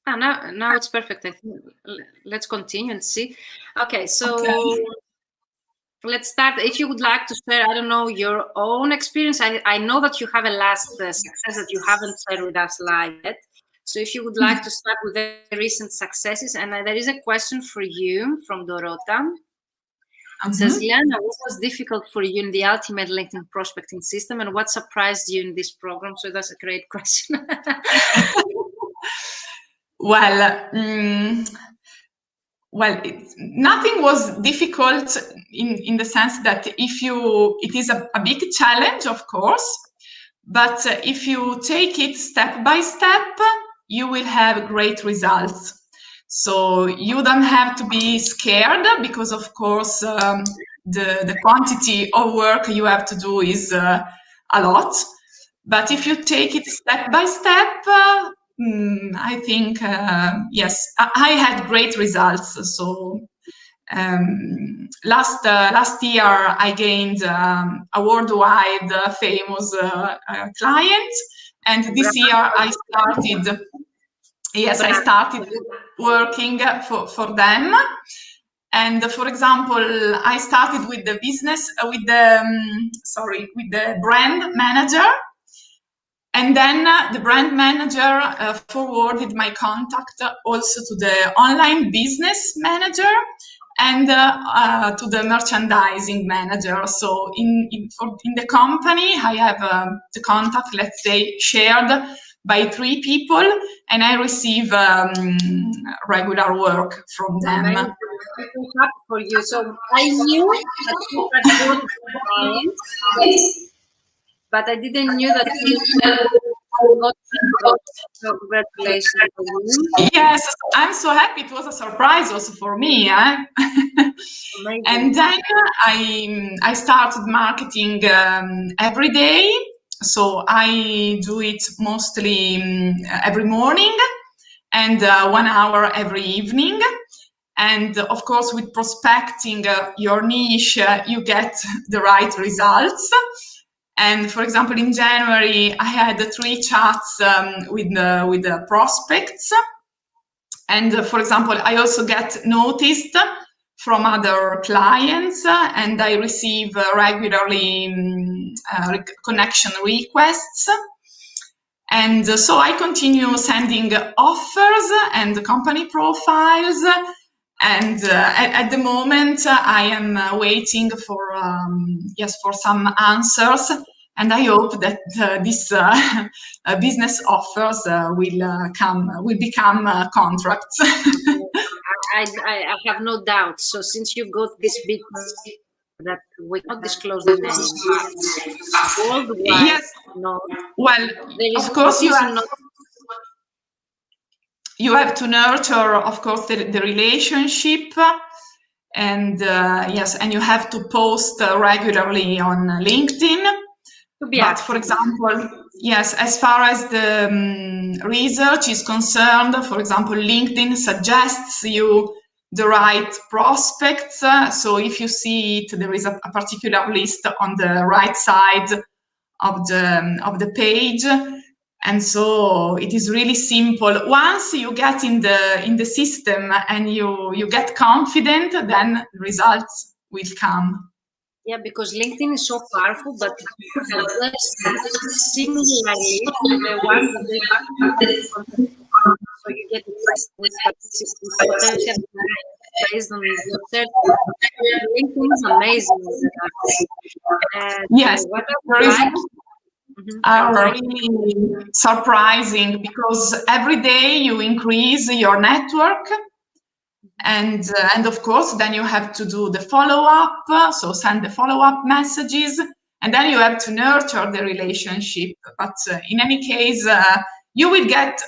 Now it's perfect. I think. Let's continue and see. Okay, so let's start. If you would like to share, I don't know, your own experience. I know that you have a last success that you haven't shared with us live yet. So if you would like to start with the recent successes, and there is a question for you from Dorota. It says, Liana, what was difficult for you in the Ultimate LinkedIn Prospecting System, and what surprised you in this program? So that's a great question. Well, nothing was difficult in the sense that it is a big challenge, of course, but if you take it step by step, you will have great results. So you don't have to be scared because, of course, the quantity of work you have to do is a lot. But if you take it step by step, I think, yes, I had great results. So last year I gained a worldwide famous client, and this year I started. Yes, I started working for them. And for example, I started with the brand manager. And then the brand manager forwarded my contact also to the online business manager and to the merchandising manager. So in the company, I have the contact, let's say, shared by 3 people, and I receive regular work from them. I'm happy for you. So I knew that you had good clients, but I didn't know that you got congratulations. Yes, I'm so happy. It was a surprise also for me. And then I started marketing every day. So I do it mostly every morning and 1 hour every evening. And of course, with prospecting your niche, you get the right results. And for example, in January, I had 3 chats with the prospects. And for example, I also get noticed from other clients, and I receive regularly connection requests. And so I continue sending offers and company profiles. And at the moment, I am waiting for some answers, and I hope that these business offers will become contracts. I have no doubt. So since you got this big that we cannot disclose the name, worldwide, yes. No. Well, of course you have to nurture, of course, the relationship, and yes, and you have to post regularly on LinkedIn. But for example, yes, as far as the research is concerned, for example, LinkedIn suggests you the right prospects. So if you see it, there is a particular list on the right side of the page. And so it is really simple. Once you get in the system and you get confident, then results will come. Yeah, because LinkedIn is so powerful, but similarly to the ones that they have, so you get potential based on your search. LinkedIn is amazing. Yes, the results are really surprising because every day you increase your network. And of course, then you have to do the follow-up, so send the follow-up messages, and then you have to nurture the relationship. But in any case, you will get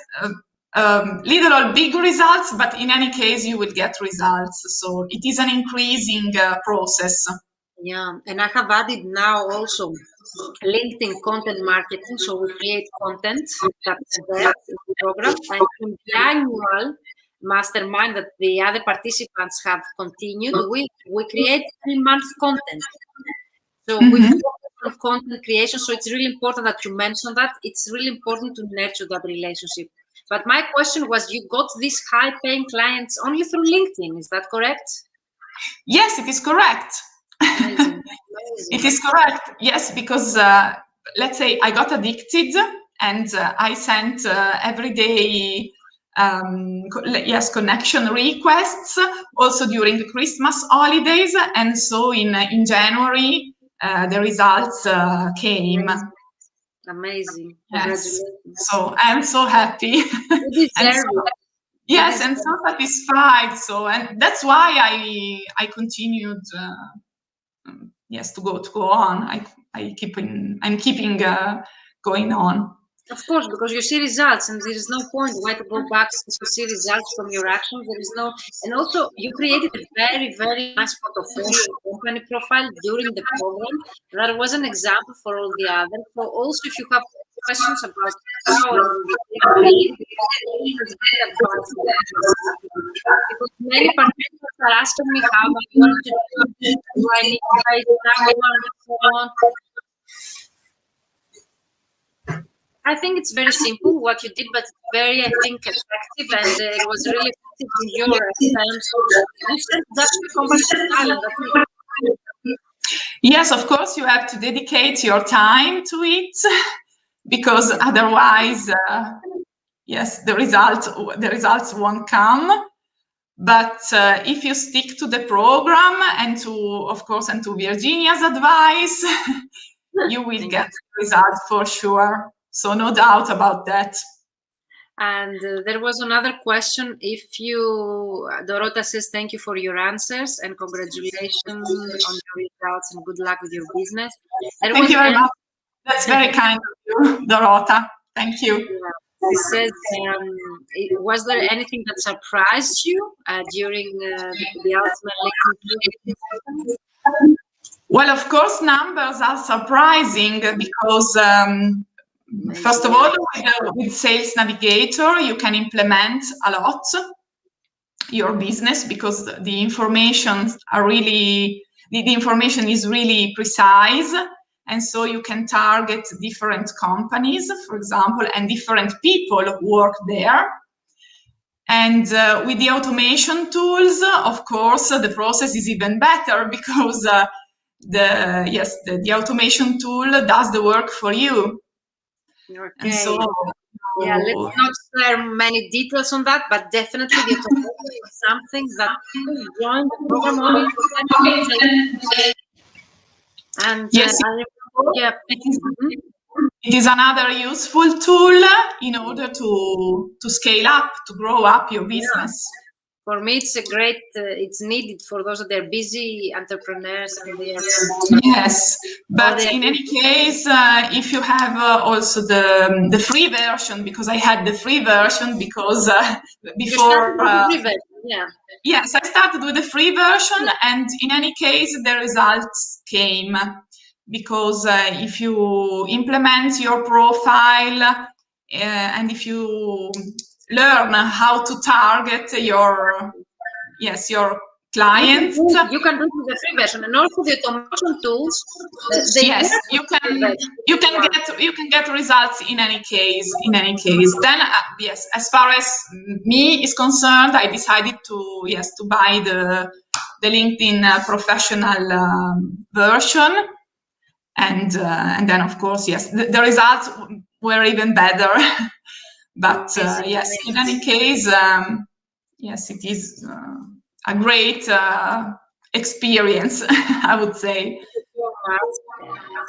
little or big results, but in any case, you will get results. So it is an increasing process. Yeah, and I have added now also LinkedIn content marketing. So we create content that's there in the program, and in the annual mastermind that the other participants have continued, we create 3-month content. So we focus on content creation. So it's really important that you mention that. It's really important to nurture that relationship. But my question was, you got these high-paying clients only through LinkedIn. Is that correct? Yes, it is correct. Amazing. It is correct. Yes, because let's say I got addicted, and I sent every day connection requests also during the Christmas holidays, and so in January the results came. Amazing. Yes. So I'm so happy. Yes, and so satisfied. So, and that's why I continued. Yes, to go on. I'm keeping going on. Of course, because you see results, and there is no point why to go back to see results from your actions. There is no, and also you created a very, very nice portfolio company profile during the program. That was an example for all the others. So also, if you have questions about how because many participants are asking me how am I going to do I need to write down and so on. I think it's very simple what you did, but very, I think, effective, and it was really effective in your terms. You said that's the talent. Yes, of course, you have to dedicate your time to it, because otherwise, yes, the results won't come. But if you stick to the program and to Virginia's advice, you will get results for sure. So no doubt about that. And there was another question. If you, Dorota says, thank you for your answers and congratulations on your results and good luck with your business. Thank you very much. That's very kind of you, Dorota. Thank you. She says, was there anything that surprised you during the ultimate lesson? Well, of course, numbers are surprising because, first of all, with Sales Navigator, you can implement a lot your business because the information is really precise. And so you can target different companies, for example, and different people who work there. And with the automation tools, of course, the process is even better because the automation tool does the work for you. Okay. And so, let's not share many details on that, but definitely the automation is something that people join the program only. And yes, it is another useful tool in order to scale up, to grow up your business. For me, it's a great. It's needed for those that are busy entrepreneurs. And yes, but in any case, if you have also the free version, because I had the free version because before. Yes, I started with the free version, and in any case, the results came. Because if you implement your profile and if you learn how to target your clients, you can do it with the free version, and also the automation tools. Yes, you can get results in any case. Then yes, as far as me is concerned, I decided to buy the LinkedIn professional version. And then, of course, yes, the results were even better. But yes, in any case, yes, it is a great experience, I would say.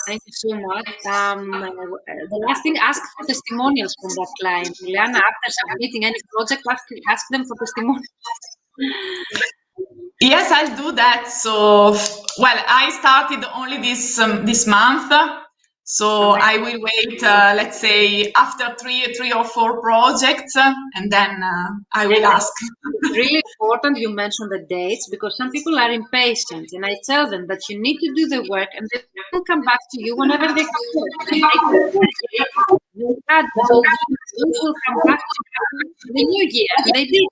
Thank you so much. The last thing, ask for testimonials from that client. Liana, after submitting any project, ask them for testimonials. Yes, I'll do that. So, well, I started only this month, so I will wait. Let's say after three or four projects, and then I will ask. It's really important you mention the dates because some people are impatient, and I tell them that you need to do the work, and they will come back to you whenever they can. They will come back to you in the new year. They did.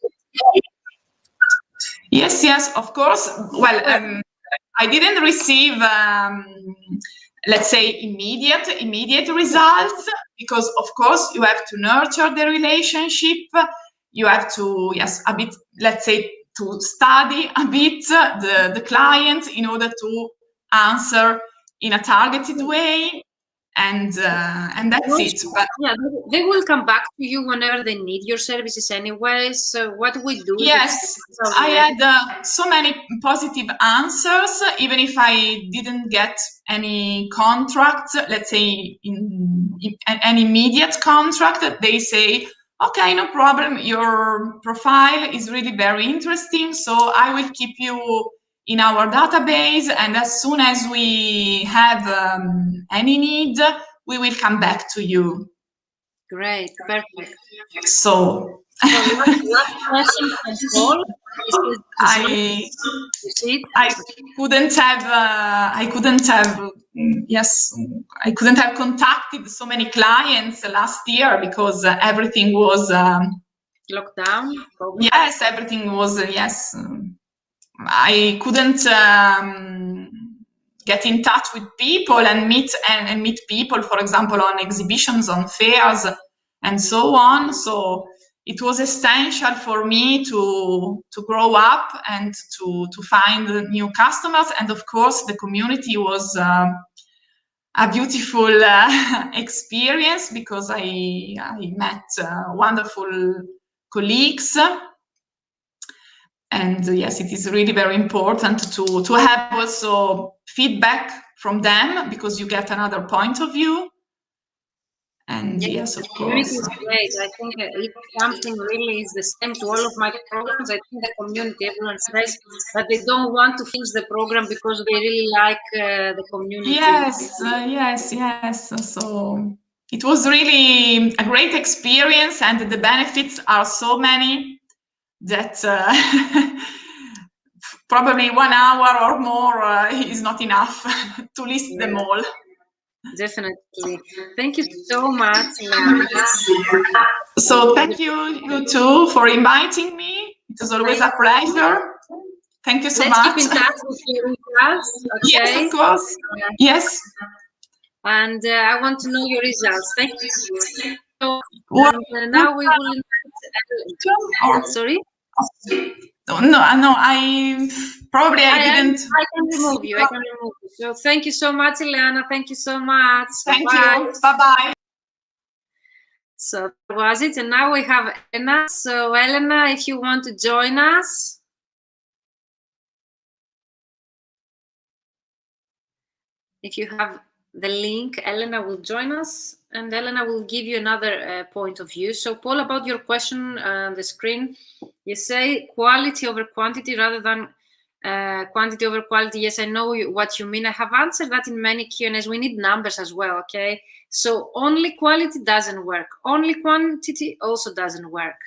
Yes, of course. Well, I didn't receive, let's say, immediate results because, of course, you have to nurture the relationship. You have to, a bit, let's say, to study a bit the client in order to answer in a targeted way, and that's it. But yeah, they will come back to you whenever they need your services anyway. So what we do? Yes, I had so many positive answers, even if I didn't get any contract, let's say in an immediate contract. They say, okay, no problem, your profile is really very interesting, so I will keep you in our database, and as soon as we have any need, we will come back to you. Great, perfect. So last question from Paul. I couldn't have contacted so many clients last year because everything was locked down. Yes, everything was yes. I couldn't get in touch with people and meet people, for example, on exhibitions, on fairs, and so on. So it was essential for me to grow up and to find new customers. And of course, the community was a beautiful experience because I met wonderful colleagues. And yes, it is really very important to have also feedback from them, because you get another point of view. And yes, of course. Is great. I think if something really is the same to all of my programs, I think the community, everyone says that they don't want to finish the program because they really like the community. Yes. So it was really a great experience, and the benefits are so many that probably 1 hour or more is not enough to list them all. Definitely. Thank you so much. So thank you too for inviting me. It is always a pleasure. Thank you so much. Let's keep in touch with your results. Okay? Yes, of course. Yes. And I want to know your results. Thank you. So, now we will. Sorry. No. I didn't. I can remove you. So thank you so much, Elena. Thank you so much. Thank you. Bye-bye. So that was it. And now we have Elena. So Elena, if you want to join us. If you have the link, Elena will join us, and Elena will give you another point of view. So Paul, about your question on the screen, you say quality over quantity rather than quantity over quality. Yes, I know what you mean. I have answered that in many Q&As. We need numbers as well, okay? So only quality doesn't work. Only quantity also doesn't work.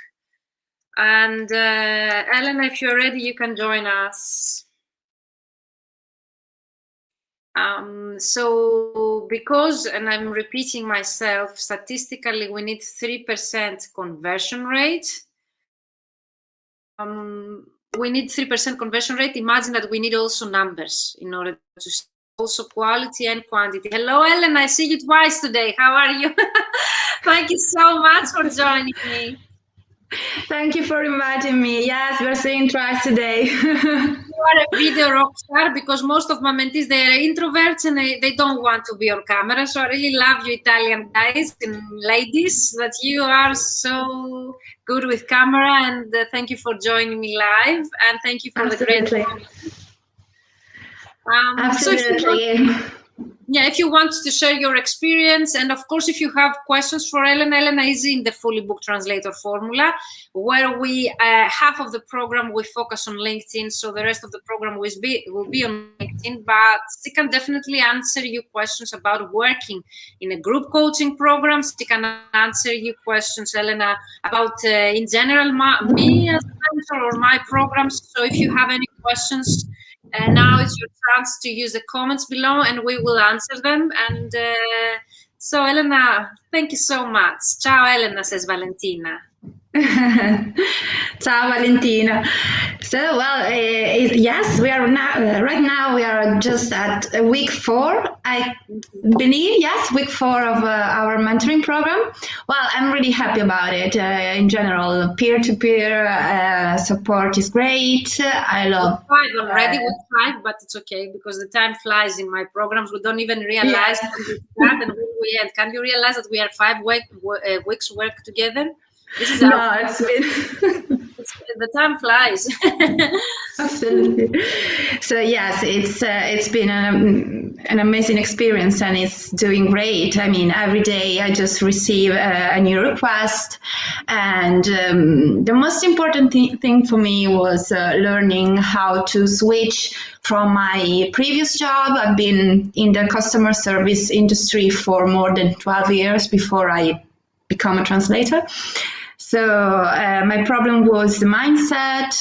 And Elena, if you're ready, you can join us. So because, and I'm repeating myself, statistically, we need 3% conversion rate. We need 3% conversion rate. Imagine that we need also numbers in order to see also quality and quantity. Hello, Ellen. I see you twice today. How are you? Thank you so much for joining me. Thank you for inviting me. Yes, we're seeing twice today. You are a video rock star, because most of my mentees, they are introverts and they don't want to be on camera. So I really love you Italian guys and ladies, that you are so good with camera, and thank you for joining me live, and thank you for Absolutely. the great Absolutely. So if you want to share your experience, and of course, if you have questions for Elena is in the Fully Booked Translator formula, where we half of the program we focus on LinkedIn, so the rest of the program will be on LinkedIn. But she can definitely answer you questions about working in a group coaching program. She can answer you questions, Elena, about in general me as a mentor or my programs. So if you have any questions, now it's your chance to use the comments below, and we will answer them. And so, Elena, thank you so much. Ciao, Elena, says Valentina. Ciao Valentina. So, well, yes, we are now, right now we are just at week 4, I believe, yes, week 4 of our mentoring program. Well, I'm really happy about it. In general, peer-to-peer support is great. I love... Week 5 already, week 5, but it's okay because the time flies in my programs. We don't even realize when we start and when we end. Can you realize that we are 5 weeks work together? This is no, it's been... the time flies. Absolutely. So yes, it's been an amazing experience, and it's doing great. I mean, every day I just receive a new request, and the most important thing for me was learning how to switch from my previous job. I've been in the customer service industry for more than 12 years before I become a translator. So my problem was the mindset,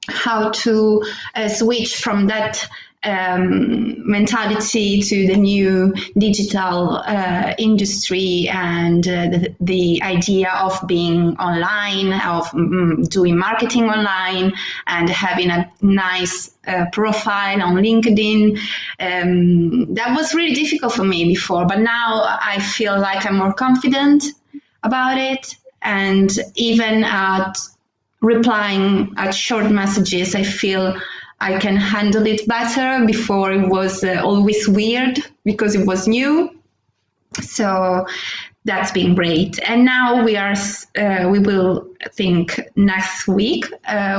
how to switch from that mentality to the new digital industry, and the idea of being online, of doing marketing online and having a nice profile on LinkedIn. That was really difficult for me before, but now I feel like I'm more confident about it. And even at replying at short messages, I feel I can handle it better. Before it was always weird because it was new. So that's been great. And now we will think next week,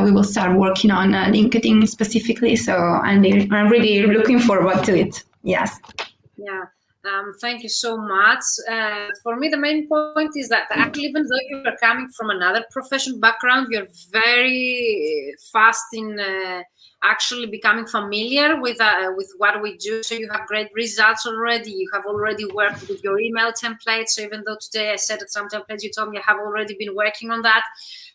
we will start working on LinkedIn specifically. So I'm really looking forward to it. Yes. Yeah. Thank you so much. For me, the main point is that actually, even though you are coming from another profession background, you're very fast in actually becoming familiar with what we do. So you have great results already. You have already worked with your email templates. So even though today I said that some templates, you told me I have already been working on that.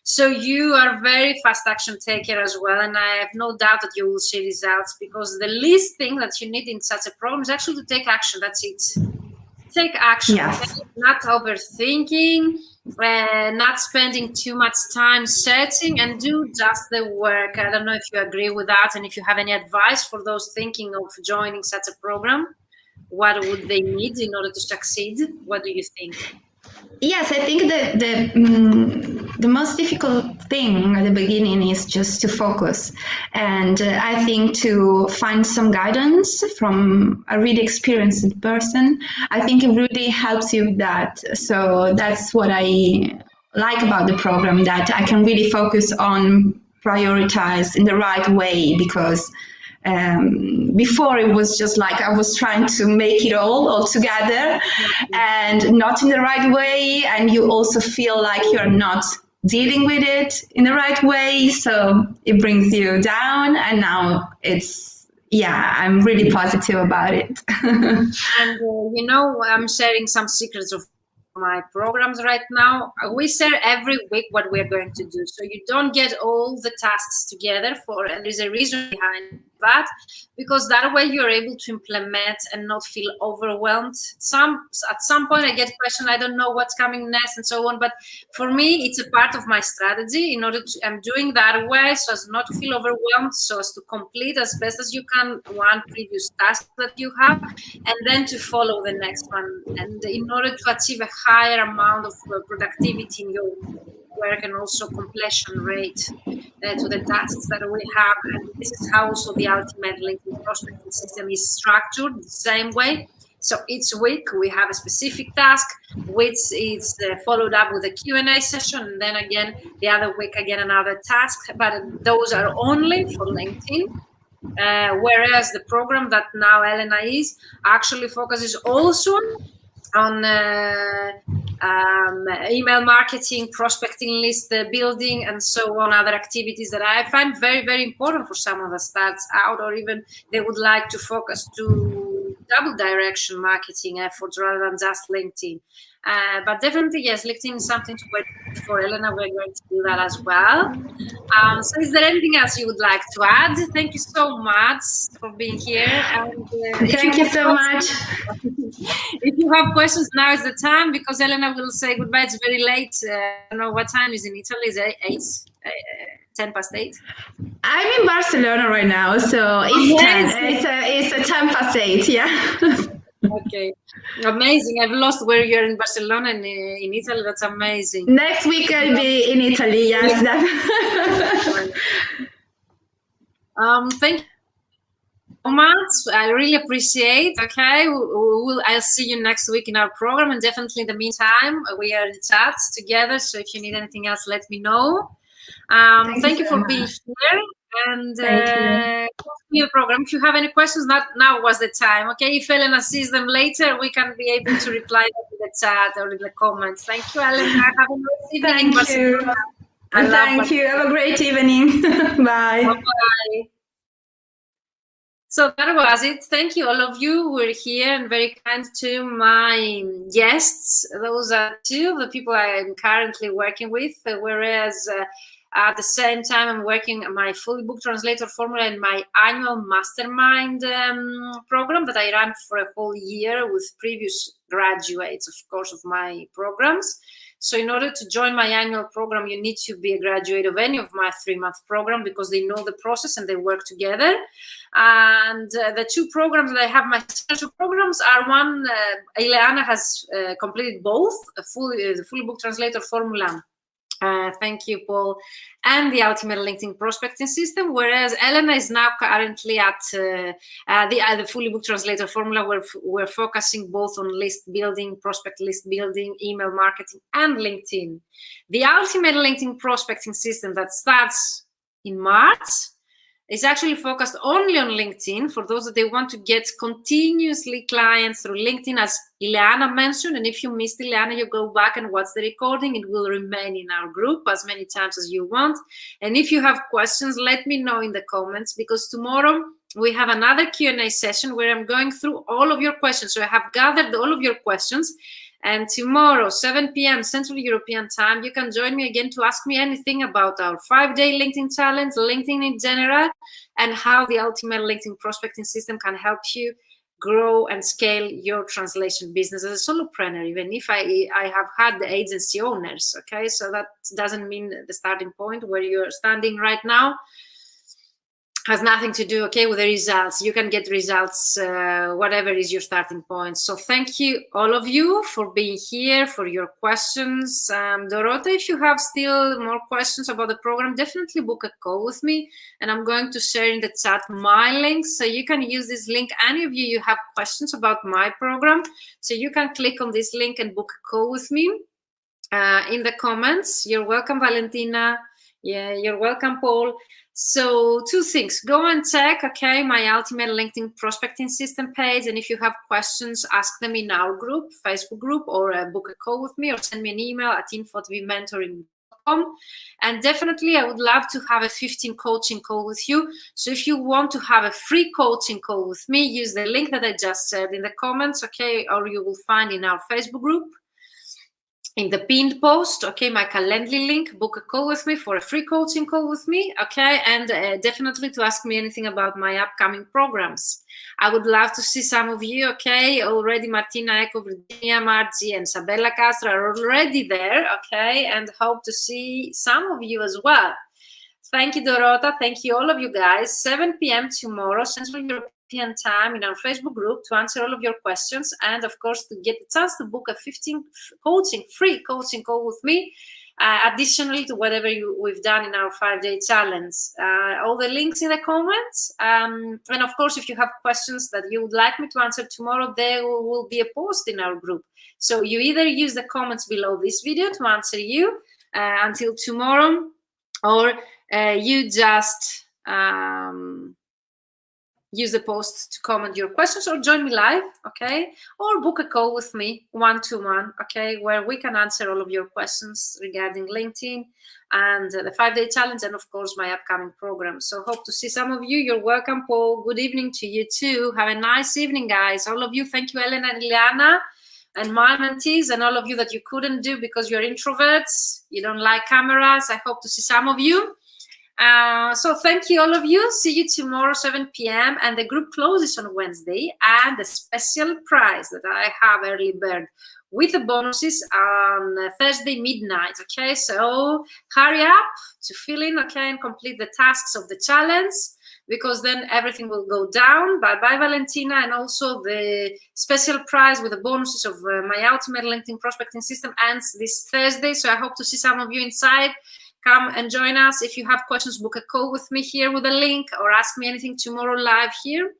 So you are very fast action taker as well, and I have no doubt that you will see results, because the least thing that you need in such a program is actually to take action. That's it. Take action. Yes. Not overthinking, not spending too much time searching, and do just the work. I don't know if you agree with that, and if you have any advice for those thinking of joining such a program. What would they need in order to succeed? What do you think? Yes, I think that the most difficult thing at the beginning is just to focus. And I think to find some guidance from a really experienced person, I think it really helps you with that. So that's what I like about the program, that I can really focus on prioritize in the right way, because before it was just like I was trying to make it all together and not in the right way, and you also feel like you're not dealing with it in the right way, so it brings you down. And now I'm really positive about it. And I'm sharing some secrets of my programs right now. We share every week what we're going to do, so you don't get all the tasks together and there's a reason behind that, because that way you're able to implement and not feel overwhelmed. At some point I get questioned, I don't know what's coming next and so on, but for me it's a part of my strategy. I'm doing that way so as not to feel overwhelmed, so as to complete as best as you can one previous task that you have, and then to follow the next one, and in order to achieve a higher amount of productivity in your work, and also completion rate to the tasks that we have. And this is how also the ultimate LinkedIn prospecting system is structured the same way. So each week we have a specific task, which is followed up with a Q&A session, and then again the other week again another task, but those are only for LinkedIn. Whereas the program that now Elena is actually focuses also on email marketing, prospecting list building, and so on, other activities that I find very, very important for someone that starts out, or even they would like to focus to double direction marketing efforts rather than just LinkedIn. But definitely, yes, LinkedIn is something to work for Elena, we're going to do that as well. So is there anything else you would like to add? Thank you so much for being here. And thank you so much. If you have questions, now is the time, because Elena will say goodbye. It's very late. I don't know what time is in Italy. Is it 10 past 8? I'm in Barcelona right now, so it's 10 past 8, yeah. Okay, amazing. I've lost where you're in Barcelona and in Italy. That's amazing. Next week I'll be in Italy, yes. Thank you so much. I really appreciate. Okay, I'll see you next week in our program, and definitely in the meantime, we are in chats together. So if you need anything else, let me know. Thank you for being here, and your program. If you have any questions, now was the time. Okay, if Elena sees them later, we can be able to reply in the chat or in the comments. Thank you, Elena. Have a nice evening. Thank you. Thank you. Have a great evening. Bye. Bye. So that was it. Thank you, all of you who were here and very kind to my guests. Those are two of the people I am currently working with, whereas at the same time I'm working on my full book translator formula and my annual mastermind program that I ran for a whole year with previous graduates, of course, of my programs. So in order to join my annual program, you need to be a graduate of any of my 3-month program, because they know the process and they work together. And the two programs that I have, my special programs, are one, Ileana has completed both, the full book translator formula. Thank you, Paul, and the Ultimate LinkedIn Prospecting System, whereas Elena is now currently at the Fully Booked Translator Formula, where we're focusing both on list building, prospect list building, email marketing, and LinkedIn. The Ultimate LinkedIn Prospecting System that starts in March is actually focused only on LinkedIn for those that they want to get continuously clients through LinkedIn, as Ileana mentioned. And if you missed Ileana, you go back and watch the recording. It will remain in our group as many times as you want. And if you have questions, let me know in the comments, because tomorrow we have another Q&A session where I'm going through all of your questions. So I have gathered all of your questions. And tomorrow, 7 p.m. Central European Time, you can join me again to ask me anything about our 5-day LinkedIn challenge, LinkedIn in general, and how the Ultimate LinkedIn Prospecting System can help you grow and scale your translation business as a solopreneur, even if I have had the agency owners, okay? So that doesn't mean the starting point where you're standing right now has nothing to do, okay, with the results. You can get results, whatever is your starting point. So thank you, all of you, for being here, for your questions. Dorota, if you have still more questions about the program, definitely book a call with me. And I'm going to share in the chat my links. So you can use this link. Any of you have questions about my program, so you can click on this link and book a call with me in the comments. You're welcome, Valentina. Yeah, you're welcome, Paul. So 2 things, go and check, okay, my Ultimate LinkedIn Prospecting System page. And if you have questions, ask them in our group, Facebook group, or book a call with me, or send me an email at info@mentoring.com. And definitely, I would love to have a 15 coaching call with you. So if you want to have a free coaching call with me, use the link that I just said in the comments, okay, or you will find in our Facebook group, in the pinned post, okay, my Calendly link, book a call with me for a free coaching call with me, okay, and definitely to ask me anything about my upcoming programs. I would love to see some of you, okay, already Martina Eco, Virginia Margie, and Sabella Castro are already there, okay, and hope to see some of you as well. Thank you, Dorota. Thank you, all of you guys. 7 p.m. tomorrow, Central European Time, in our Facebook group, to answer all of your questions, and of course to get the chance to book a 15 free coaching call with me, additionally to whatever we've done in our 5-day challenge. All the links in the comments, and of course, if you have questions that you would like me to answer tomorrow, there will be a post in our group. So you either use the comments below this video to answer you until tomorrow, or you just use the post to comment your questions, or join me live, okay, or book a call with me one-to-one, okay, where we can answer all of your questions regarding LinkedIn and the 5-day challenge, and of course my upcoming program. So hope to see some of you. You're welcome, Paul. Good evening to you too. Have a nice evening, guys, all of you. Thank you, Elena and Ileana. and my mentees, and all of you that you couldn't do because you're introverts, you don't like cameras. I hope to see some of you. So thank you, all of you. See you tomorrow, 7 p.m. And the group closes on Wednesday. And the special prize that I have, early bird, with the bonuses on Thursday midnight. Okay, so hurry up to fill in, okay, and complete the tasks of the challenge, because then everything will go down. Bye-bye, Valentina. And also the special prize with the bonuses of my ultimate LinkedIn prospecting system ends this Thursday. So I hope to see some of you inside. Come and join us. If you have questions, book a call with me here with a link, or ask me anything tomorrow live here.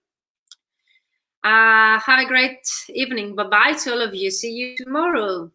Have a great evening. Bye-bye to all of you. See you tomorrow.